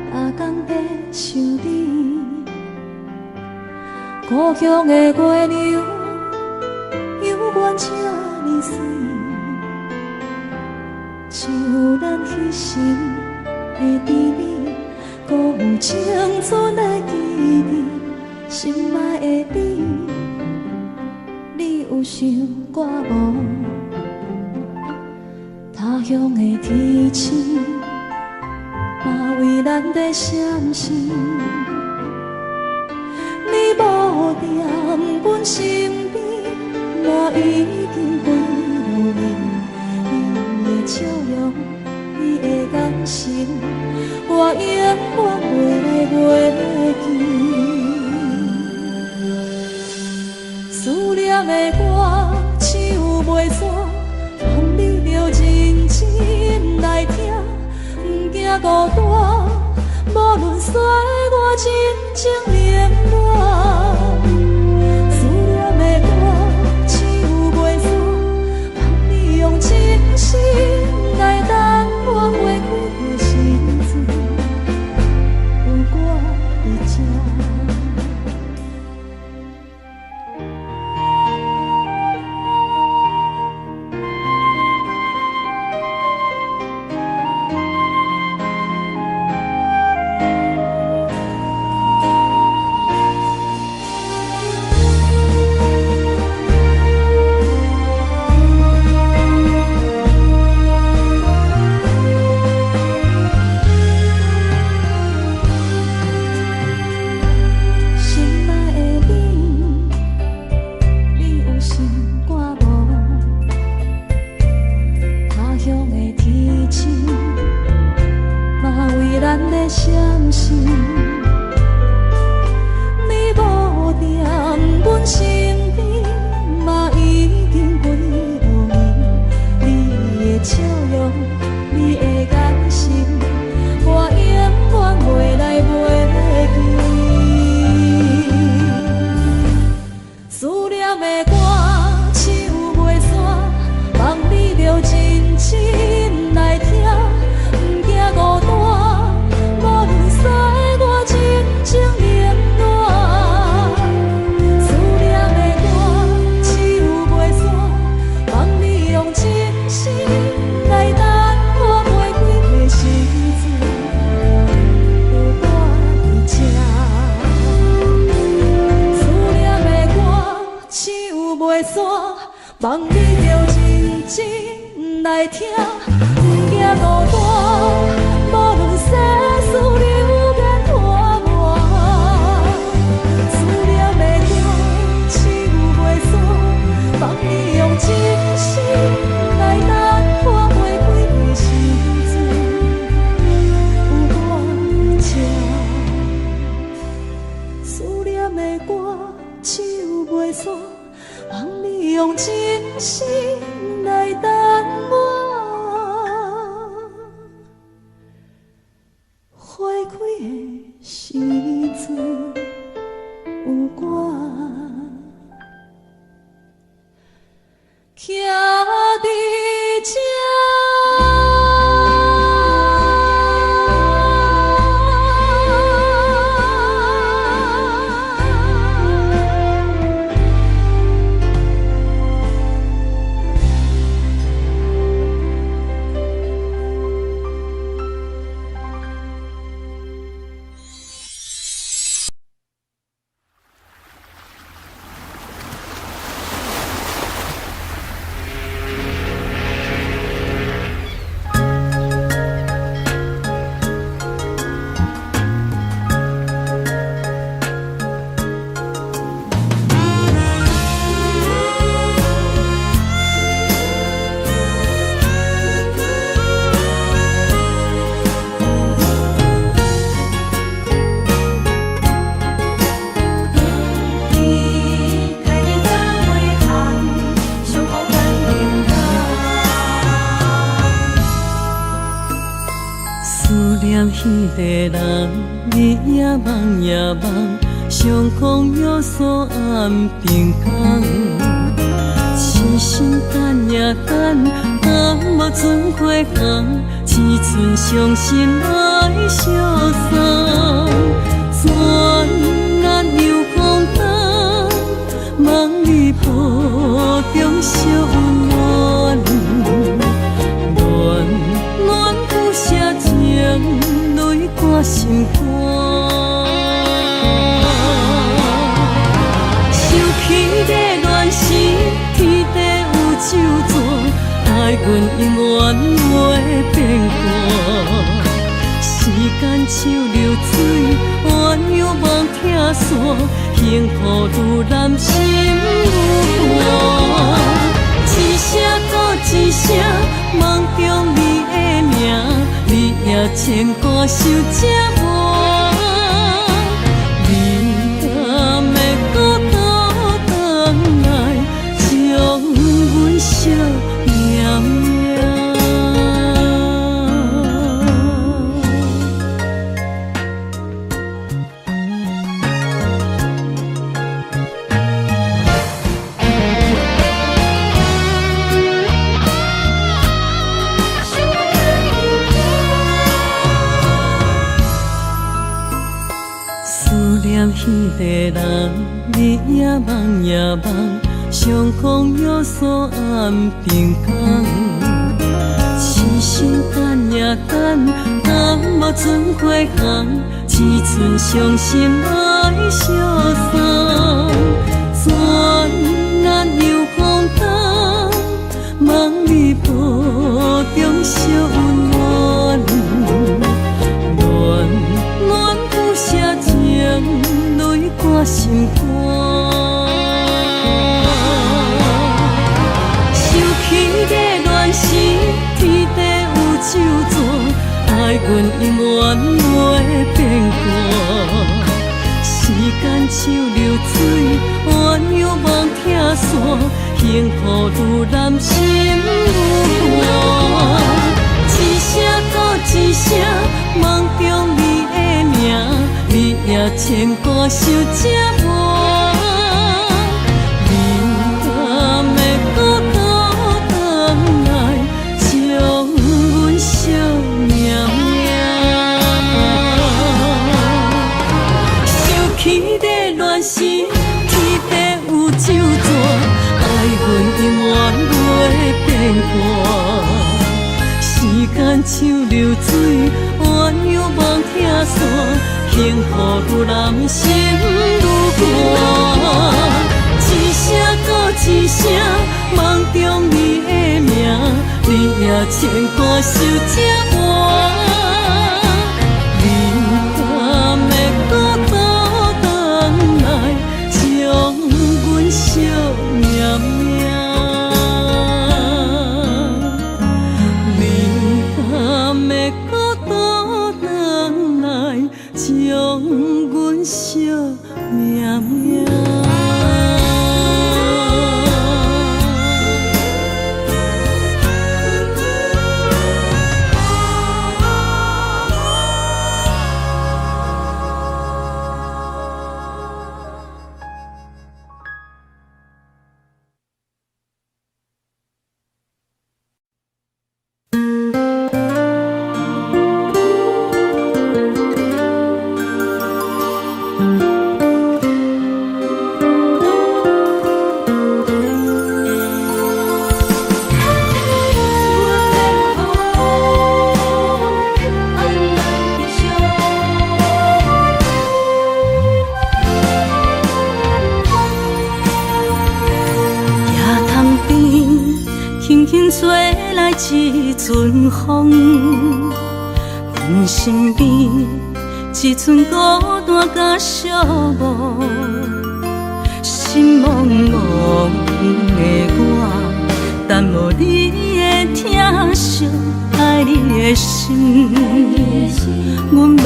逐工在想你。故乡的月亮，犹原这呢水，像咱彼时的甜蜜，搁有青春的记忆，心爱的你，你有想我无？他乡的天星，嘛为咱在闪烁。你无在阮身边，我已经飞落眠。你的笑容，你的眼神，我永远袂记。思念的歌，唱袂煞，望你着认真来听，不惊孤单。无论岁月真情冷暖，思念的歌唱袂煞，望你用真心来等我花开的时阵，有我在这。望你着认真来听，不惊孤单，无论世事流言拖磨。思念的歌唱袂煞，望你用真心来等我花开的时阵，有我在这。思念的歌唱袂煞，望你用真心来等我花开的时阵，有我徛伫这。迄个人，日夜梦夜梦，相逢又锁暗平空。痴心等也等，阿梦无船花红，青春伤心来相送。转眼又空灯，梦里抱中惜温暖，暖暖不舍情，泪挂心肝。想起在恋时，天地有手纸，爱阮永远袂变卦。时间像流水，鸳鸯望听线，幸福愈难心愈寒。一声搁一声，梦中你的名，你也牵挂受折磨。你敢会搁倒转来，将阮惜绵绵？彼个人，日夜梦夜梦，相逢约锁暗平港。痴心等也等，等无船花红，青春伤心来相送。转眼又空灯，梦里抱中惜温暖，暖暖不舍情。泪挂心肝，想起在恋时，天地有手纸，爱阮永远袂变卦。时间像流水，鸳鸯望听线，幸福愈难心愈寒。一声搁一声，梦中你的名，你也牵挂受折磨。你敢会搁倒转来，将阮惜绵绵？想起在恋时，天地有手纸，爱阮永远袂变卦。时间像流水，鸳鸯望听线，幸福愈难心愈寒。一声搁一声，梦中你的名，你也牵挂受折磨。你敢会搁倒转来，将阮惜绵绵？将阮惜绵绵。一阵风，阮身边一寸孤单甲寂寞，心茫茫的我，等无你的疼惜，爱你的心，阮要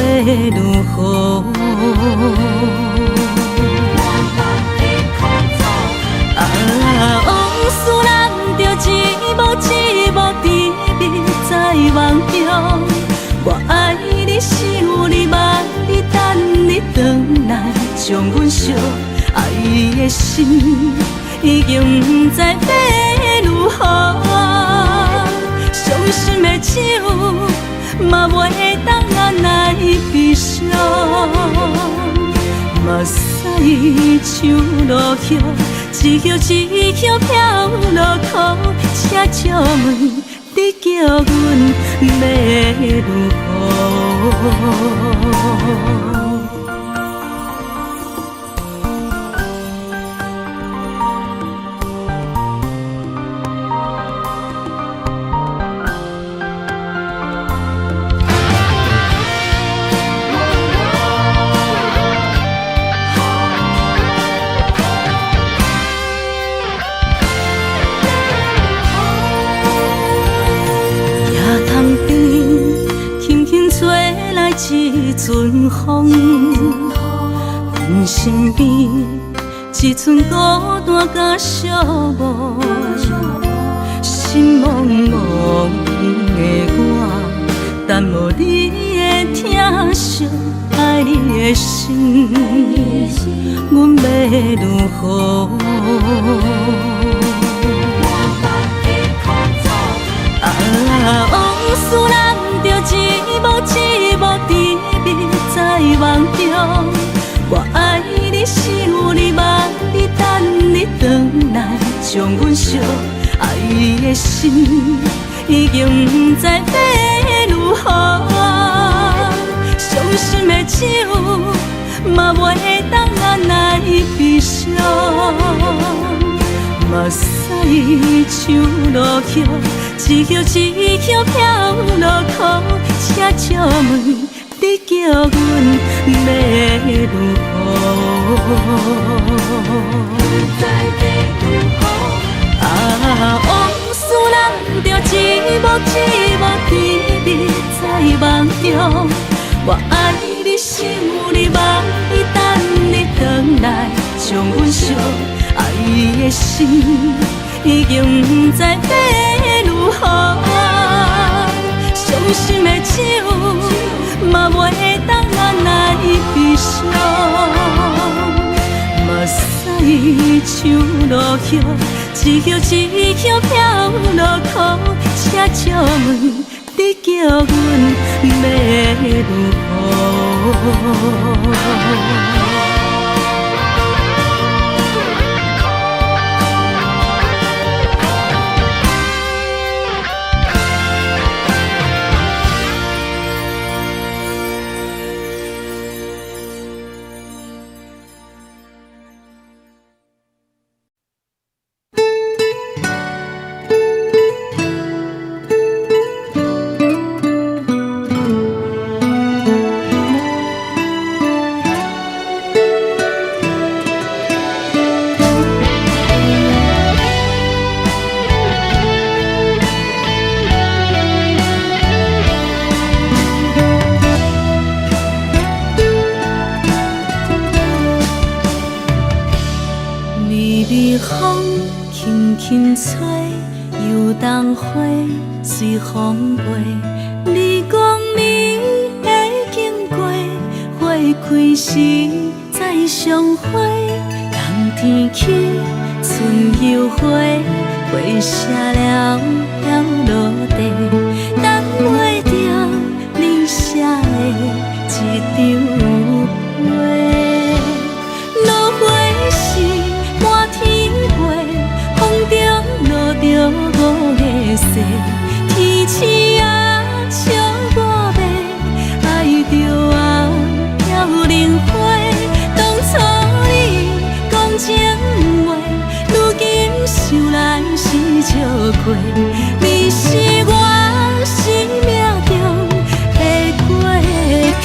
如何？往事人着一幕一幕甜蜜在梦中，我爱你想你望你等你回来，将阮惜爱的心已经不知要如何。心的手，嘛袂当按来悲伤。目屎像落雨，一叶一叶飘落土，车借问你叫阮要如何？一阵风，阮身边一阵孤单甲寂寞，心茫茫的我，等无你的疼惜，爱你的心，阮要如何？往事人着一幕一幕甜蜜在梦中，我爱你是有你望你等你回来，将阮惜爱你的心已经不知要如何。伤心的手嘛袂当按来悲伤，目屎像落雨。一叶一叶飘落土，车借问你叫阮要如何？往事人着一幕一幕甜蜜在梦中，我爱你是有你望你等你回来，将阮惜爱你的心已经不知要如何？伤心的手嘛袂当按来悲伤，目屎像落雨，一叶一叶飘落土，车借问你叫阮要如何？随风飞，你讲你会经过，花开时再相会。冬天起，春又回，花谢了要落地，等袂着你写的一张画。落花时满天飞，风中落着五个色。天星啊，笑我袂爱着啊，飘零花。当初你讲情话，如今想来是笑过。你是我生命中的过客。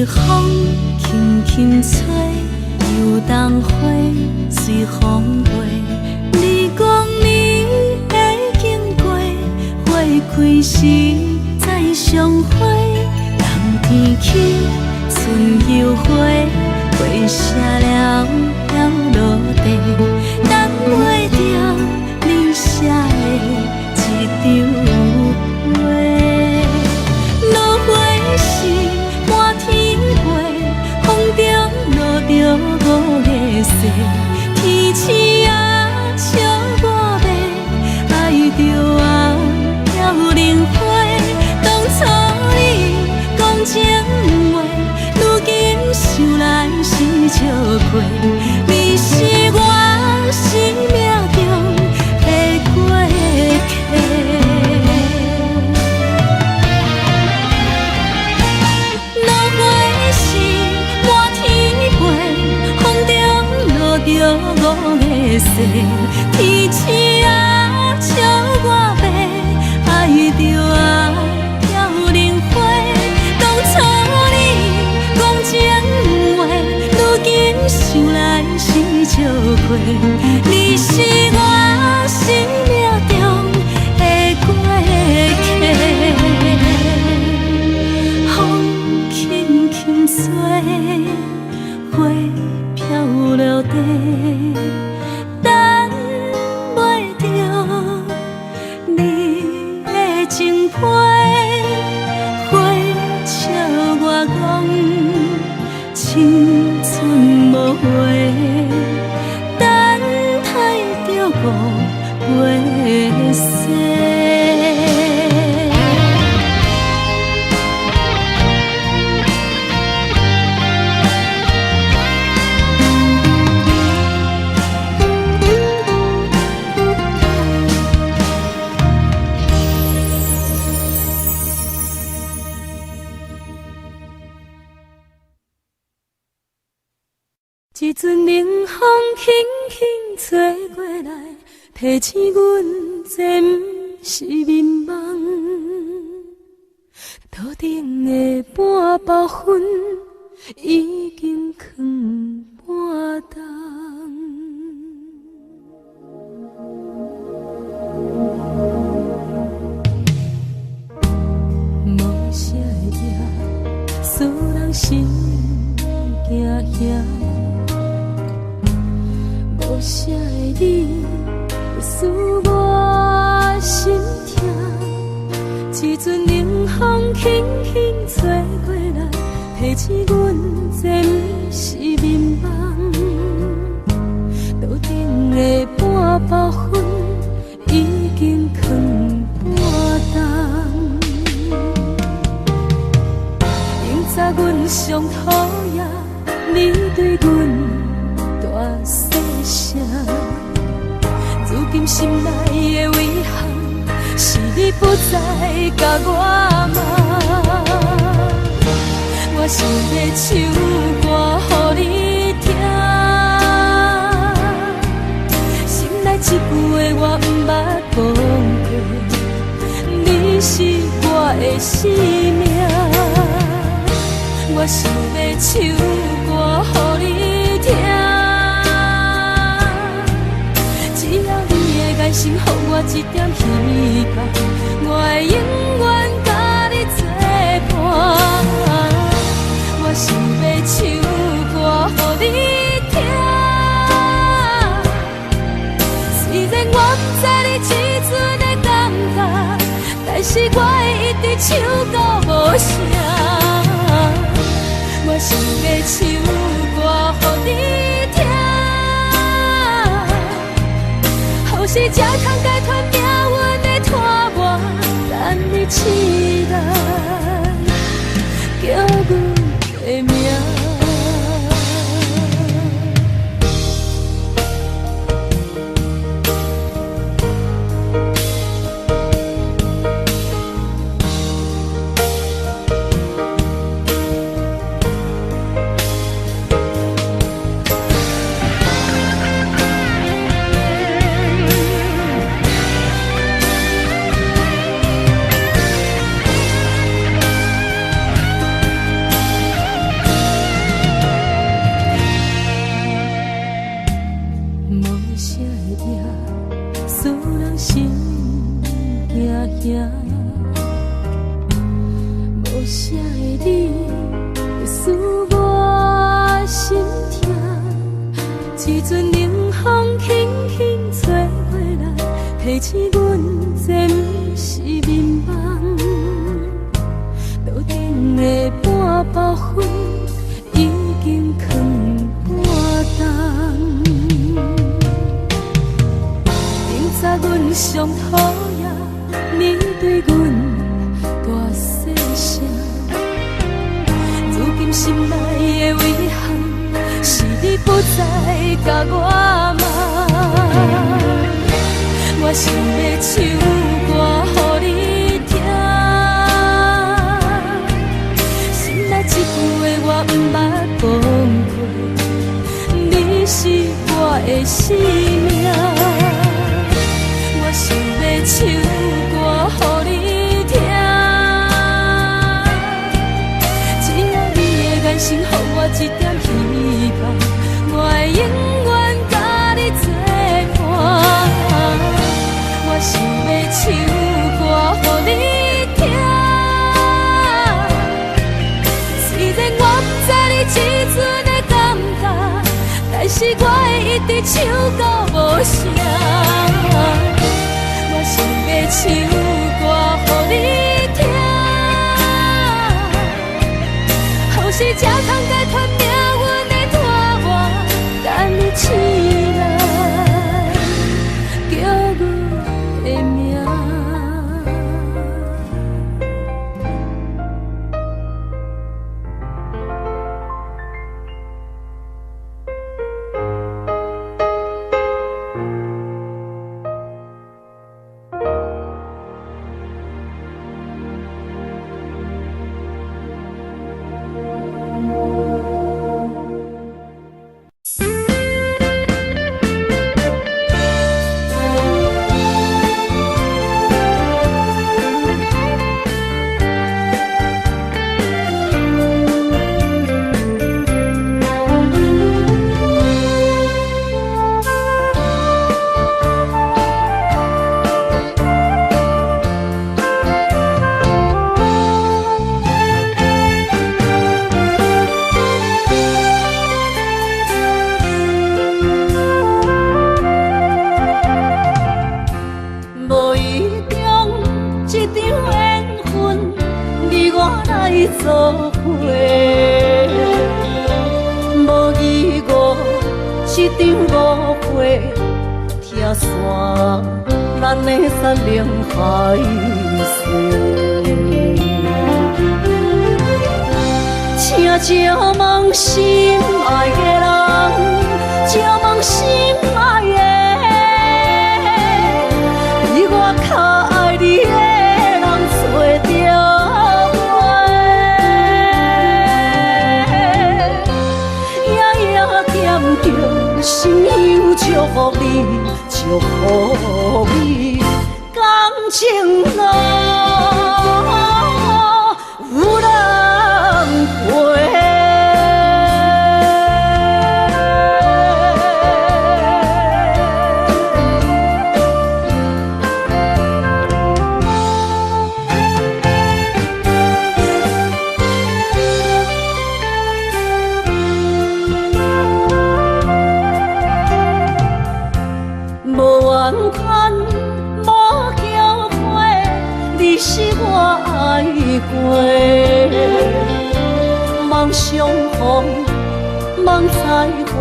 风轻轻吹，又当花随风飞。你讲你会经过，花开时再相会。冬天起，春又回，花谢了要落地，等袂着你写的一爱着啊飘零花。当初你讲情话，如今想来是笑话。你是我生命中的过客。着五个世，天星啊笑我白，爱着啊飘零花。当初你讲情话，如今想来是笑话。你是我生命中的过客，风轻轻吹，花飘落地。青春无悔，等待着五月雪。一阵冷风轻轻吹过来，提醒阮这不是眠梦。头顶的半包云已经藏半冬。无啥会惹，使人心惊惊。无啥的你，会使我心痛。一阵冷风轻轻吹过来，提醒阮这不是眠梦。头顶的半包云已经藏半冬。明早阮上讨厌你对阮大细声，如今心内的遗憾，是你不再甲我骂。我想要唱歌予你听，心内一句话我不捌讲过，你是我的生命。我想要唱歌予你听。爱心，予我一点希望，我会永远甲你作伴。我想要唱歌予你听，虽然我不知你这阵的感觉，但是我会一直唱到无声。我想要唱歌予你听。有时才通解脱命运的拖磨，等你期待叫阮的名。无啥的你，会使我心痛。一阵冷风轻轻吹过来，提醒阮这不是眠梦。头顶的半包云已经藏半冬。明早阮上讨甲我骂。我想要唱歌予你听，心内一句话我毋捌讲过，你是我的生命。我想要唱歌予你听，只要你的眼神予我一点希望，我会永远甲你作伴。我想要唱歌予你听，虽然我不知你这阵的感觉，但是我会一直唱到无声。我想要唱歌予你听，予是才通解脱命运的拖磨，等你醒来叫我的名。做伙，无义误一场误会，拆散咱的山盟海誓。请借问心爱的人，借问心爱的，比我较爱你的人找着。心忧祝福你，祝福你，感情路有人陪。梦相逢，梦再会，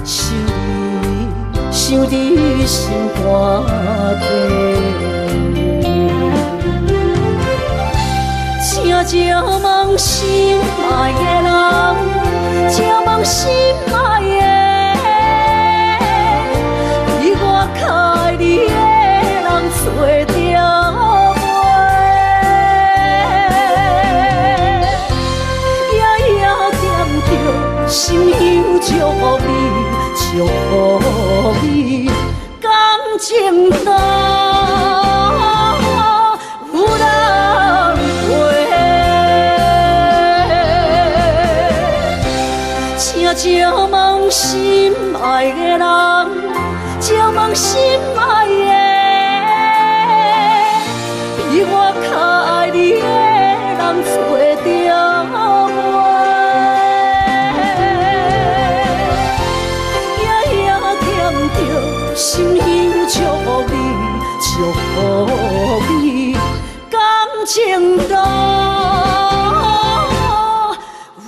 想你心肝底。请借问心爱的人，借问心爱的，比我较爱你的人找着。心忧祝福你，祝福你，感情路有人陪。请借问心爱的人，借问心爱的，比我较爱你的人找着。心忧祝福你，祝福你，感情路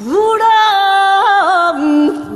有人陪。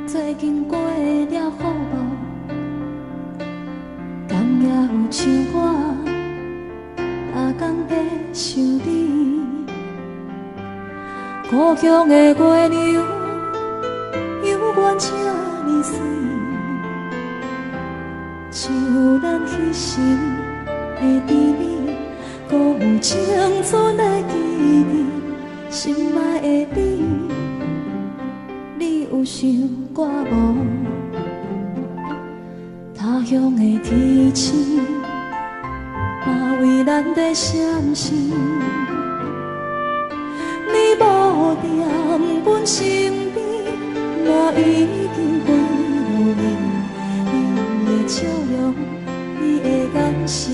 最近过了好无？敢也有像我，逐工在想你。故乡的月亮，犹原这呢水，像咱彼时的甜蜜，搁有青春的记忆，心爱的你。你有想我无？他乡的天星，嘛为咱在闪烁。你无踮阮身边，嘛已经过路年。你的笑容，你的眼神，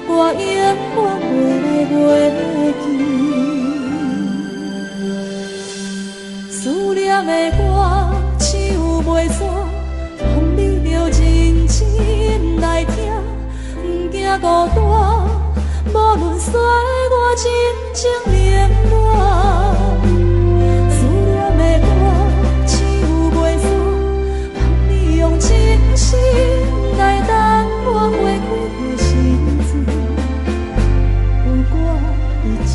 我永远袂来袂记。思念的歌，唱袂煞，望你着认真来听，不惊孤单。无论山我真情冷暖，思念的歌，唱袂煞，望你用真心来等我花开的时阵，有我在这。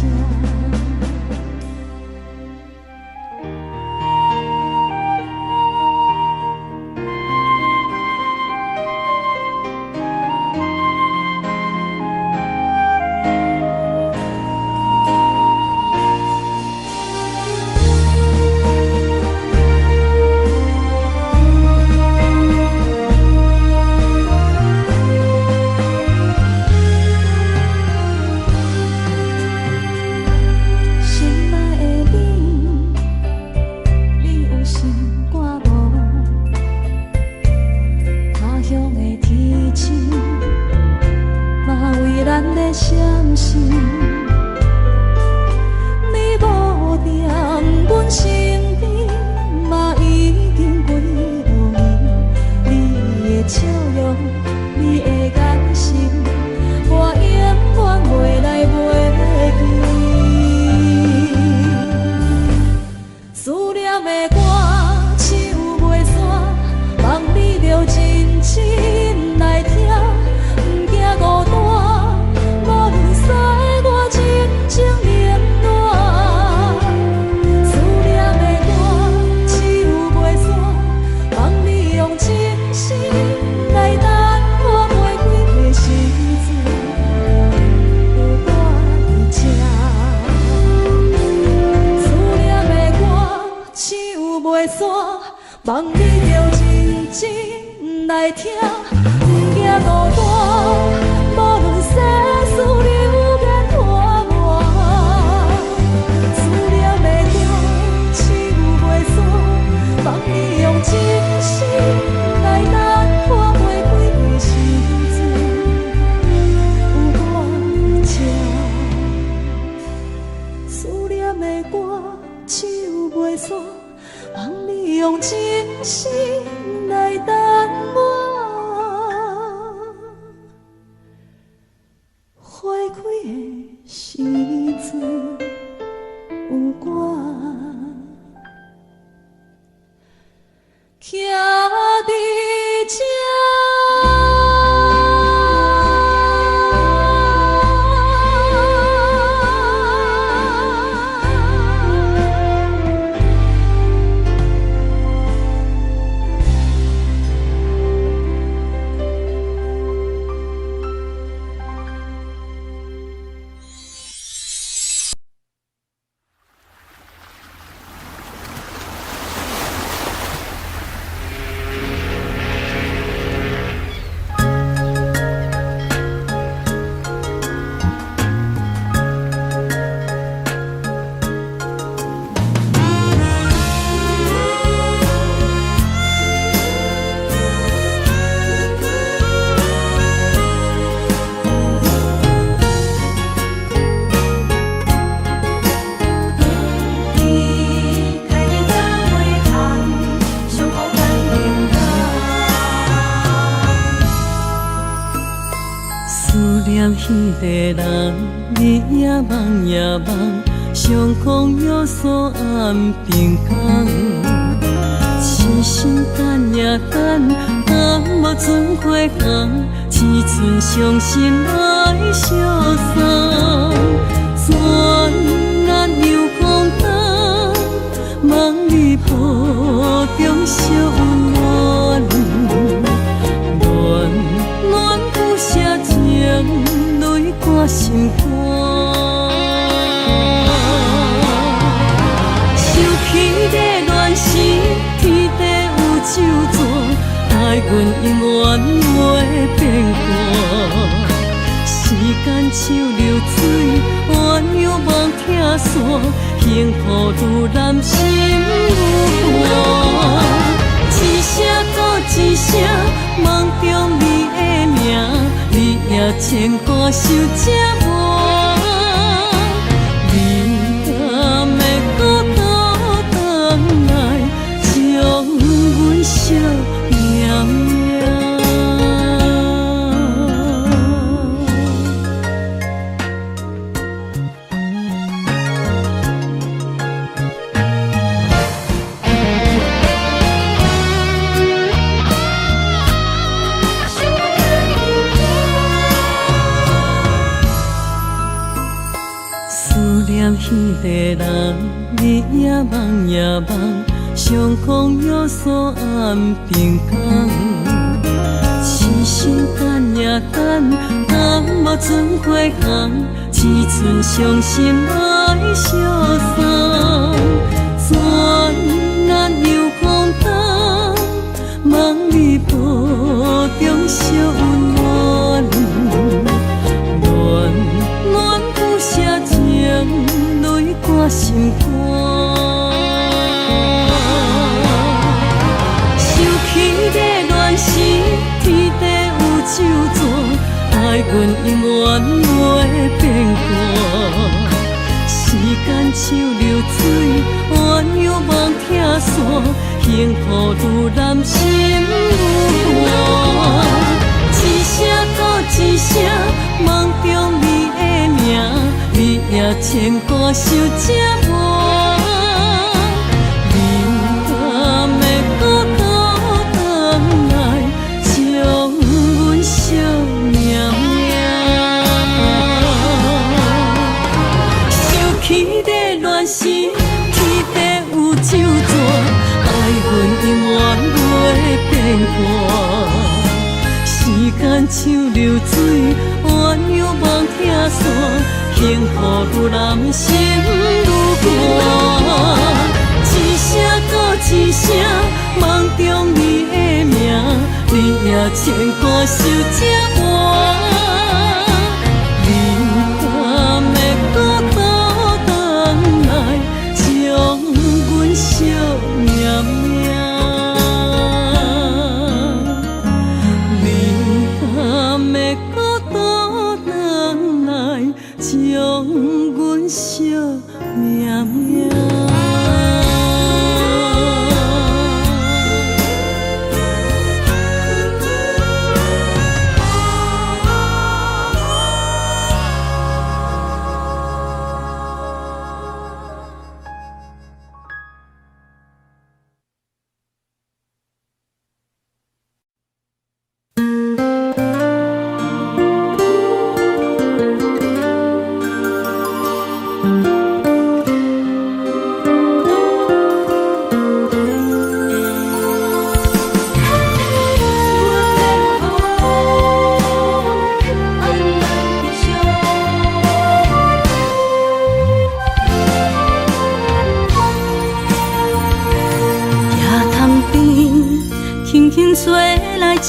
望你着认真来听，不惊孤单。无论世事流年拖磨，思念的歌唱袂煞，望你用真心来等我花开的时阵，有我在这。思念的歌唱袂煞。望你用真心来等我花开的时阵，有我徛在这。迄个人，日夜梦夜梦，上空有山暗平空，青痴心等呀等，等无船过航，只剩伤心来相送。转眼又空灯，望你抱中惜温暖，暖暖不舍情，泪挂心肝。想起的乱时，天地有咒詛，爱阮永远袂变卦。时间像流水，鸳鸯望听线，幸福愈难心愈寒。一声搁一声，梦中你的名，你也牵挂受折磨。你敢会搁倒转来，将阮惜命命？彼个人，你也梦也梦，相逢约束暗平港。痴心等也等，等无船过航，只剩伤心来相送。转眼又空灯，望你抱中惜温暖，暖暖不舍情，泪挂心肝。想起的乱时，天地有咒詛，爱阮永远袂变卦。时间像流水，鸳鸯望听线，幸福愈难心愈寒。一声搁一声，梦中你的名，你也牵挂受折磨。你敢会搁倒转来，将阮惜命命？想起的乱时，天地有咒詛，爱阮永远袂变卦。时间像流水，鸳鸯望听线，幸福愈难心愈寒。一声搁一声，梦中你的名，你也牵挂受折磨。你敢会搁倒转来，将阮惜命命？会搁倒转来，将阮惜命命？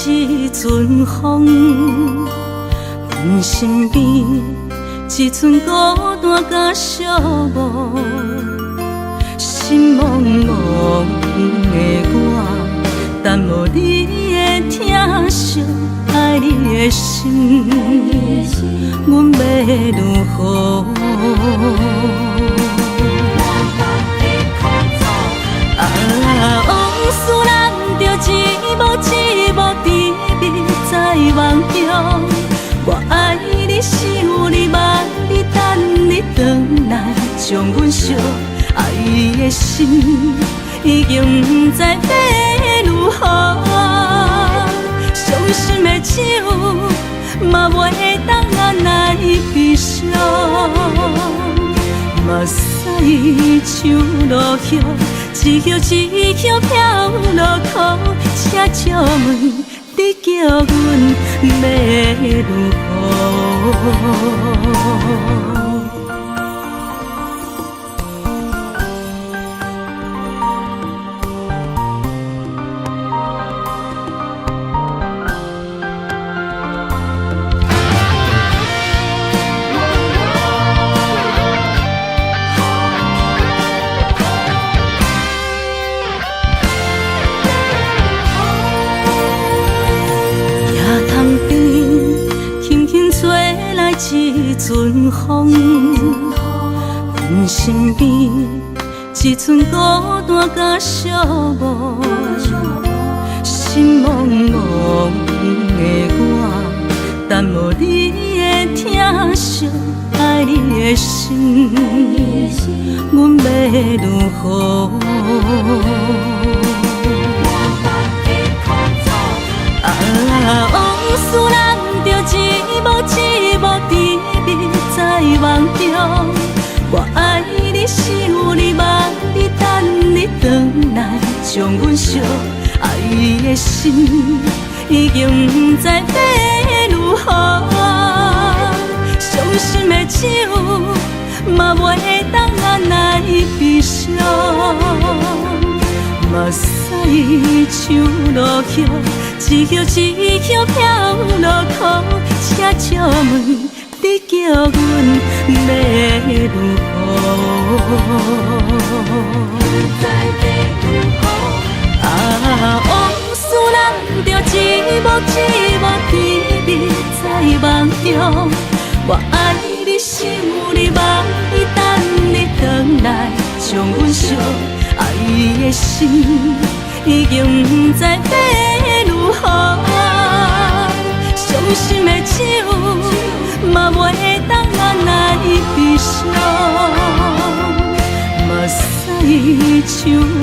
一阵风，阮身边一寸孤单甲寂寞，心茫茫的我，等无你的疼惜，爱你的心，阮要如何？往事咱着一幕一幕甜蜜在梦中。我爱你，想你，望你，等你回来，将阮惜爱你的心已经不知要如何。伤心的酒，嘛袂当按来悲伤。目屎像落雨，一叶一叶飘落雨，请借问你叫阮要如何？一阵风，阮身边一寸孤单甲寂寞，心茫茫的我，等无你的疼惜，爱你的心，阮要如何？往事人着一幕一幕甜蜜在梦中，我爱你是有你望你等你回来，将阮惜爱的心已经不知要如何。伤心的酒嘛袂当按来悲伤，目屎像落雨，一叶一叶飘落雨，请借问你叫阮要如何？往事人着一幕一幕甜蜜在梦中，我爱你是有你望你等你回来，将阮惜爱的心已经不知要如何。伤心的酒嘛袂当按来悲伤，目屎像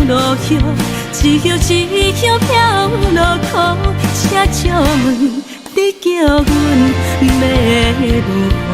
落雨，一叶一叶飘落雨，请借问你叫阮要如何？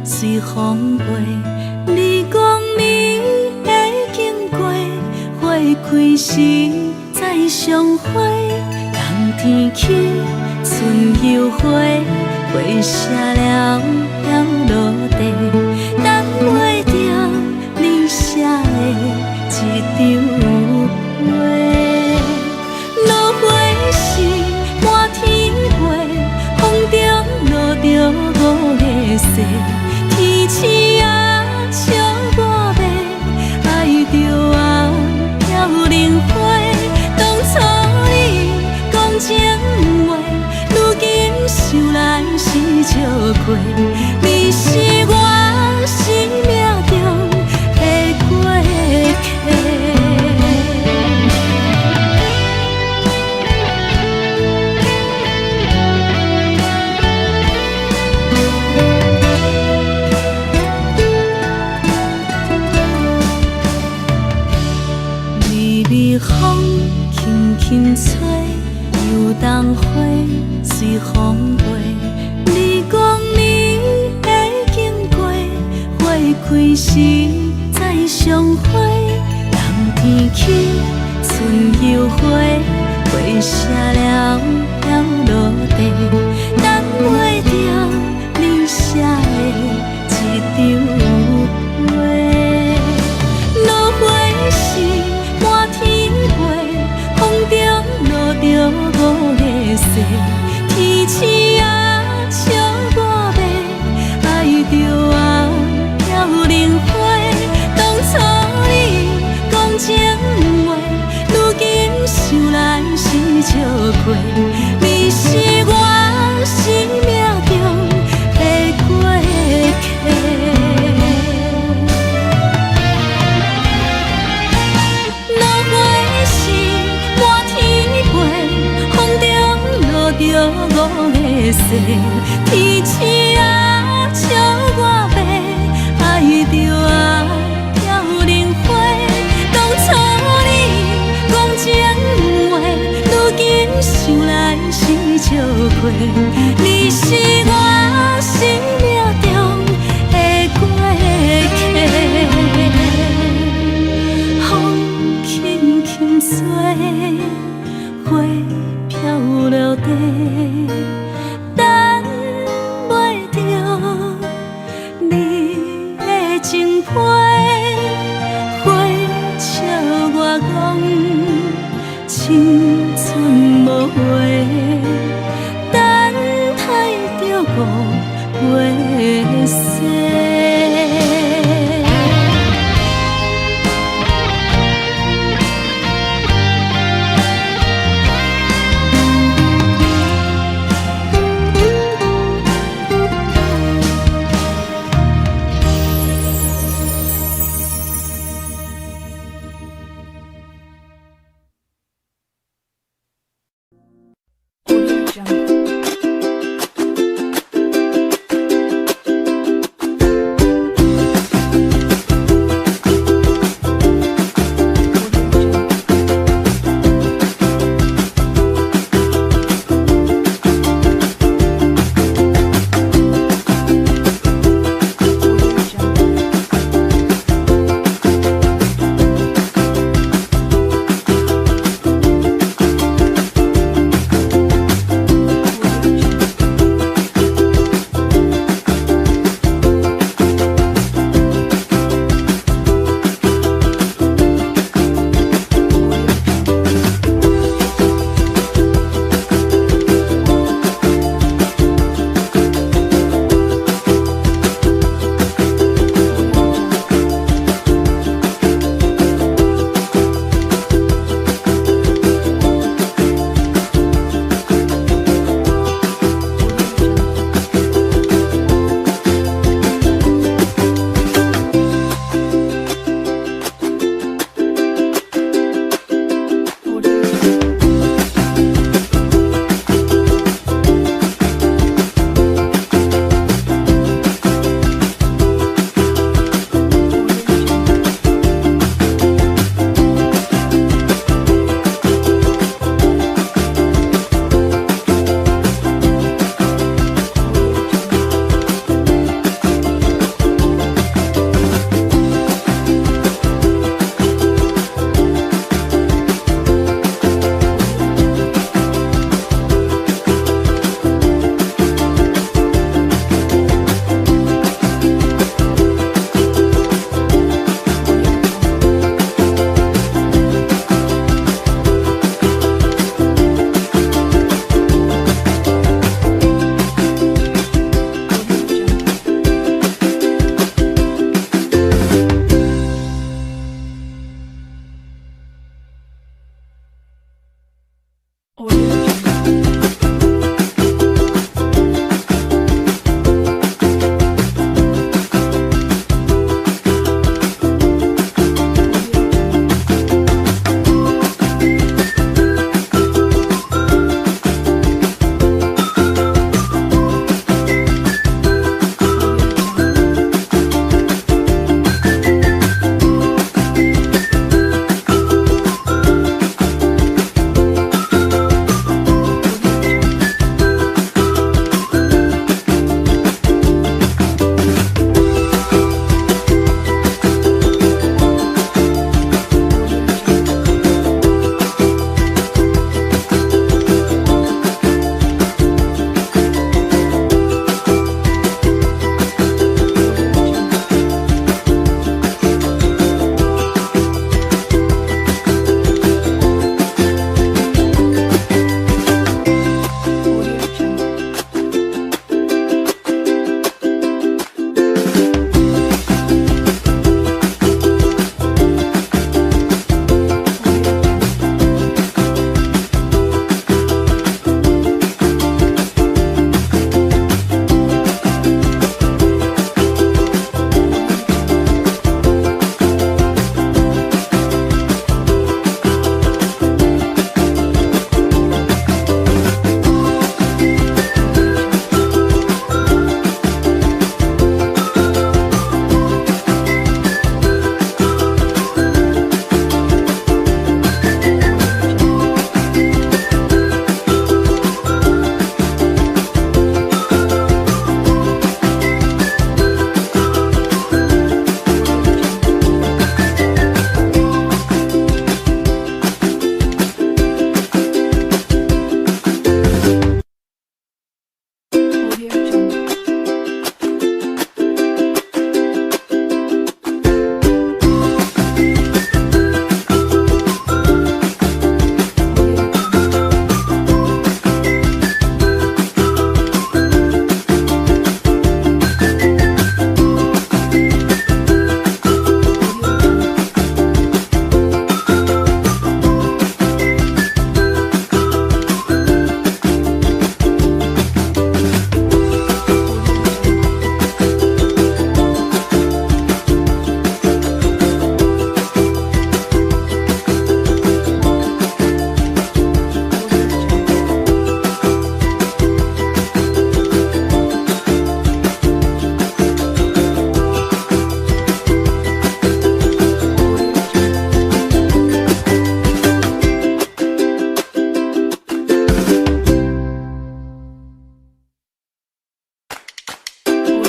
随风飞，你讲你会经过，花开时再相会。冬天起，春又回，花谢了要落地，等袂着你写的一张画。落花时满天飞，风中落着五个色。天星啊，笑我白，爱着啊，飘零花。当初你讲情话，如今想来是笑过。你是我生命中的过客。风轻轻吹，又当花随风飞。你讲你会经过，花开时再相会。冬天起，春又回，花谢了落地，等袂着你写的一张花。落花是满天飞，风中落着五个色，天星啊笑我迷，爱着啊飘零花。当初你讲情话，如今想来是笑过，你是我生命中的过客。落花是满天飞，风中落着五个色，天星啊笑我迷，爱着啊飘零花。当初你讲情话，如今想来是笑过，你是我生命中的过客。风轻轻吹，花飘落地，等袂着你的情批。花笑我讲青春无话，等待着五月雪。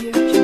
yeah.